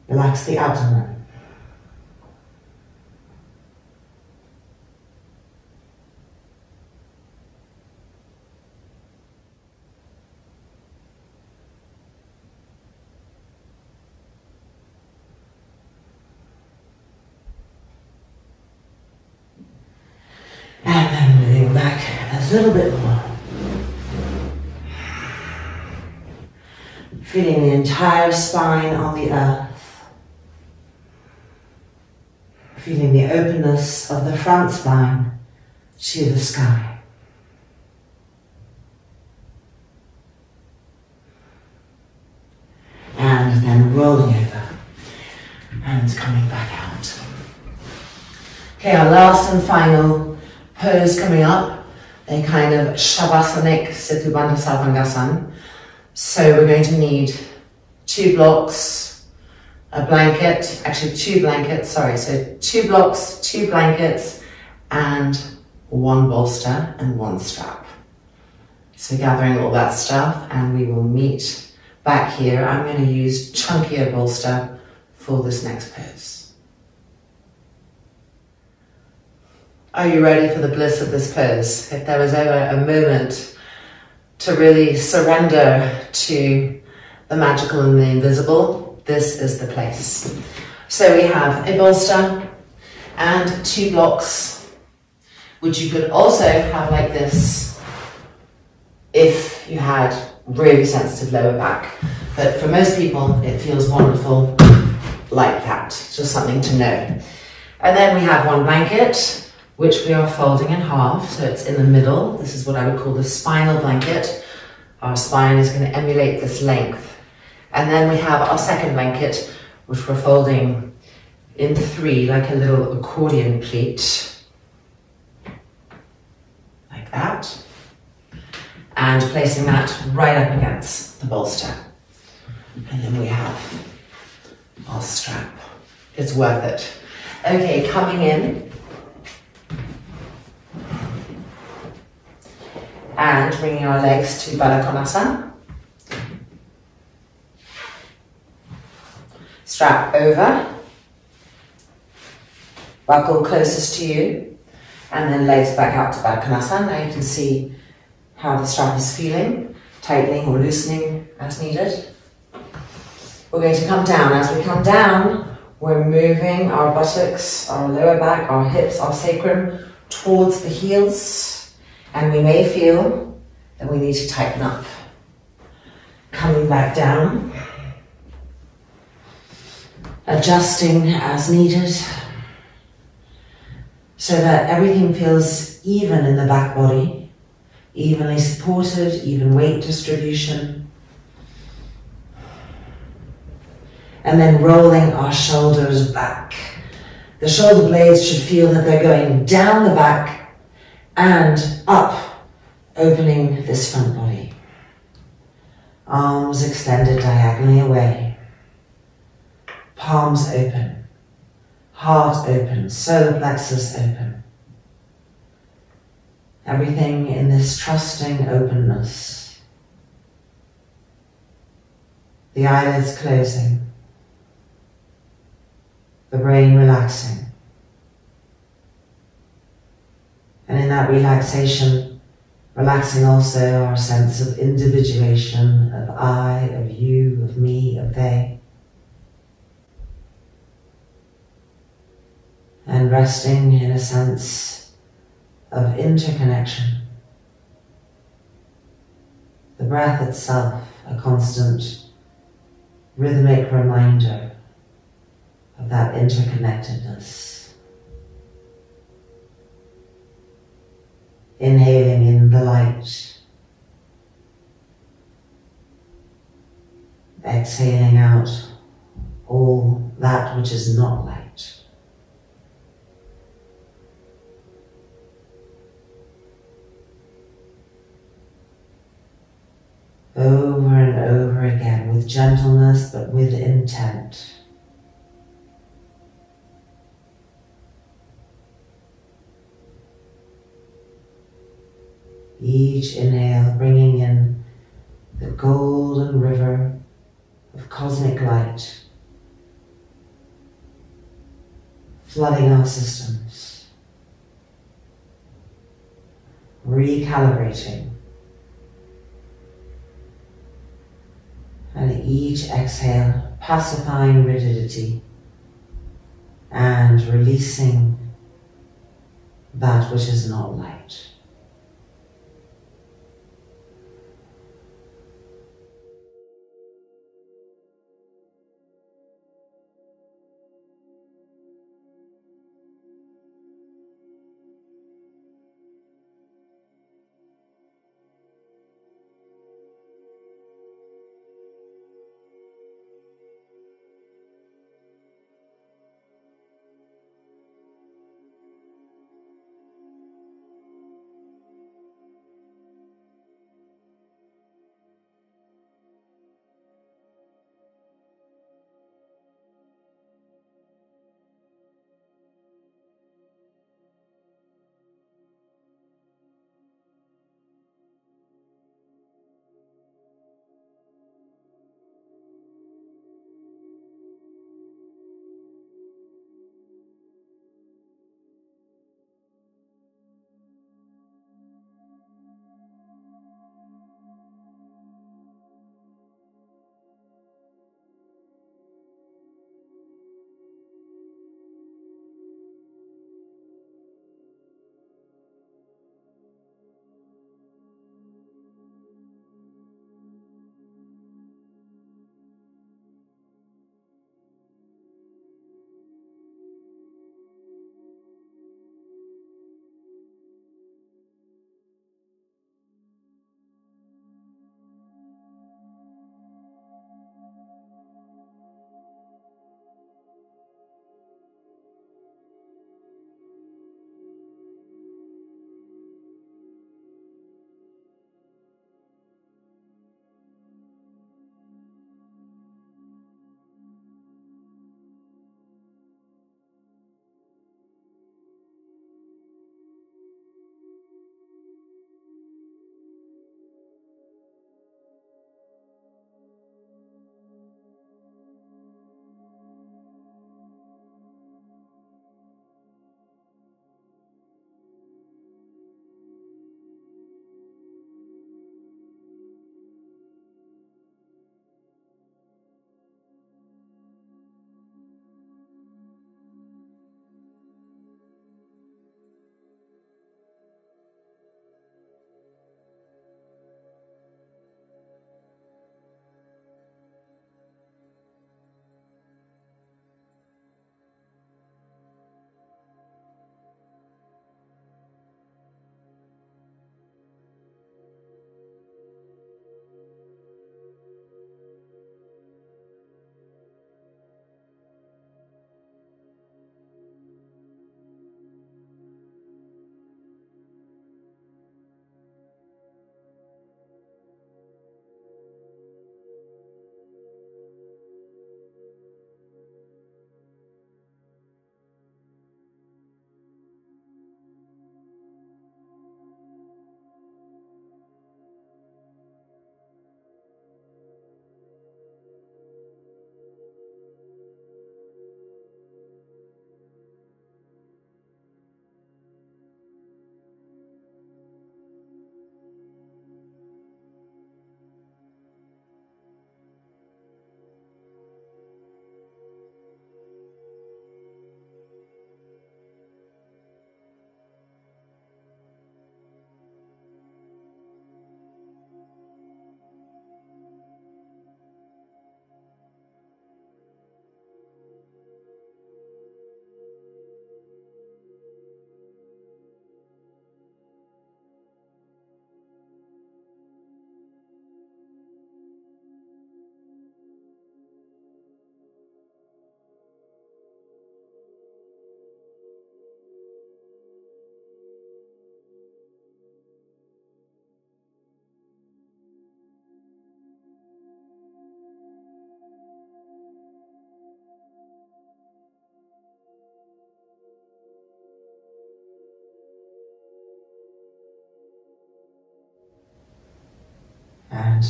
Relax the abdomen. And then moving back a little bit more. Feeling the entire spine on the earth. Feeling the openness of the front spine to the sky. And then rolling over and coming back out. Okay, our last and final pose coming up, a kind of Shavasanic Setu Bandha Sarvangasana. So we're going to need 2 blocks, a blanket, actually 2 blankets, sorry, so 2 blocks, 2 blankets, and 1 bolster and 1 strap. So gathering all that stuff, and we will meet back here. I'm going to use chunkier bolster for this next pose. Are you ready for the bliss of this pose? If there was ever a moment to really surrender to the magical and the invisible, this is the place. So we have a bolster and 2 blocks, which you could also have like this if you had really sensitive lower back. But for most people, it feels wonderful like that. Just something to know. And then we have 1 blanket, which we are folding in half, so it's in the middle. This is what I would call the spinal blanket. Our spine is going to emulate this length. And then we have our second blanket, which we're folding in 3, like a little accordion pleat. Like that. And placing that right up against the bolster. And then we have our strap. It's worth it. Okay, coming in. And bringing our legs to Baddha Konasana. Strap over. Buckle closest to you. And then legs back out to Baddha Konasana. Now you can see how the strap is feeling, tightening or loosening as needed. We're going to come down. As we come down, we're moving our buttocks, our lower back, our hips, our sacrum towards the heels. And we may feel that we need to tighten up. Coming back down. Adjusting as needed. So that everything feels even in the back body. Evenly supported, even weight distribution. And then rolling our shoulders back. The shoulder blades should feel that they're going down the back and up, opening this front body. Arms extended diagonally away. Palms open. Heart open. Solar plexus open. Everything in this trusting openness. The eyelids closing. The brain relaxing. And in that relaxation, relaxing also our sense of individuation, of I, of you, of me, of they. And resting in a sense of interconnection. The breath itself, a constant rhythmic reminder of that interconnectedness. Inhaling in the light. Exhaling out all that which is not light. with gentleness but with intent. Each inhale bringing in the golden river of cosmic light, flooding our systems, recalibrating. And each exhale, pacifying rigidity and releasing that which is not light.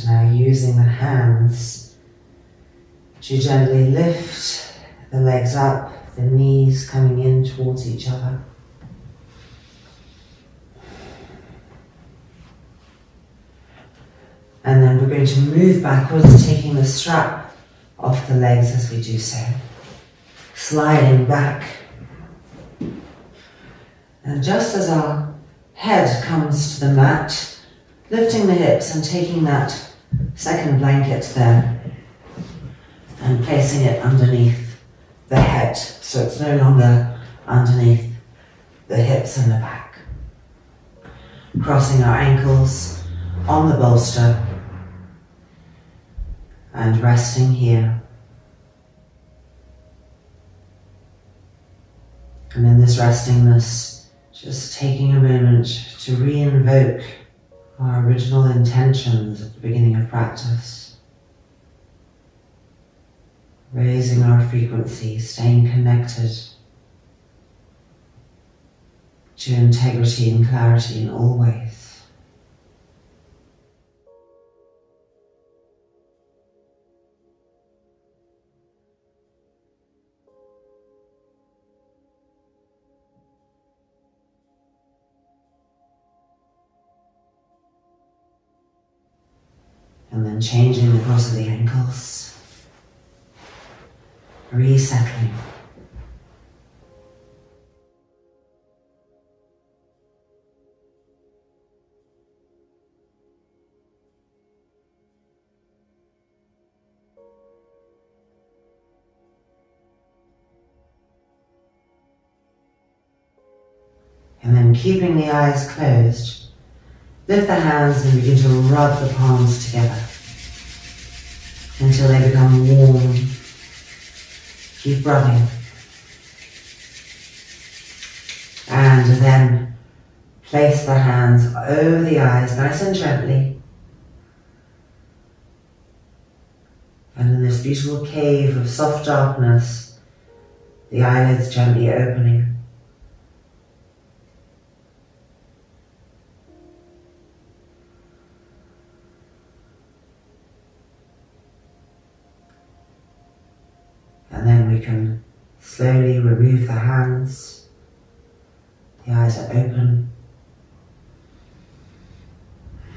And now using the hands to gently lift the legs up, the knees coming in towards each other. And then we're going to move backwards, taking the strap off the legs as we do so. Sliding back. And just as our head comes to the mat, lifting the hips and taking that second blanket there and placing it underneath the head, so it's no longer underneath the hips and the back. Crossing our ankles on the bolster and resting here. And in this restingness, just taking a moment to re-invoke our original intentions at the beginning of practice. Raising our frequency, staying connected to integrity and clarity in all ways. And then changing the cross of the ankles, resettling. And then keeping the eyes closed, lift the hands and begin to rub the palms together until they become warm. Keep rubbing. And then place the hands over the eyes nice and gently. And in this beautiful cave of soft darkness, the eyelids gently opening. And then we can slowly remove the hands. The eyes are open.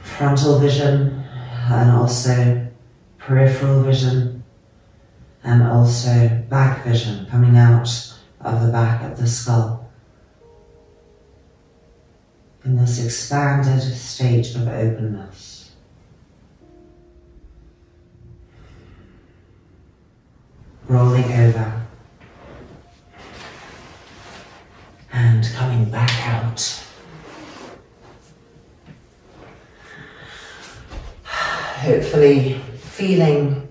Frontal vision and also peripheral vision and also back vision coming out of the back of the skull. In this expanded state of openness. Rolling over and coming back out. Hopefully feeling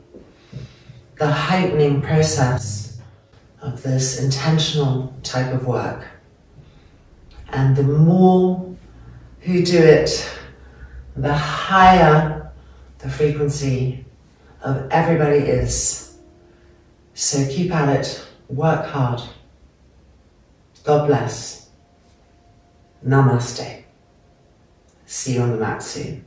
the heightening process of this intentional type of work. And the more who do it, the higher the frequency of everybody is. So keep at it, work hard. God bless. Namaste. See you on the mat soon.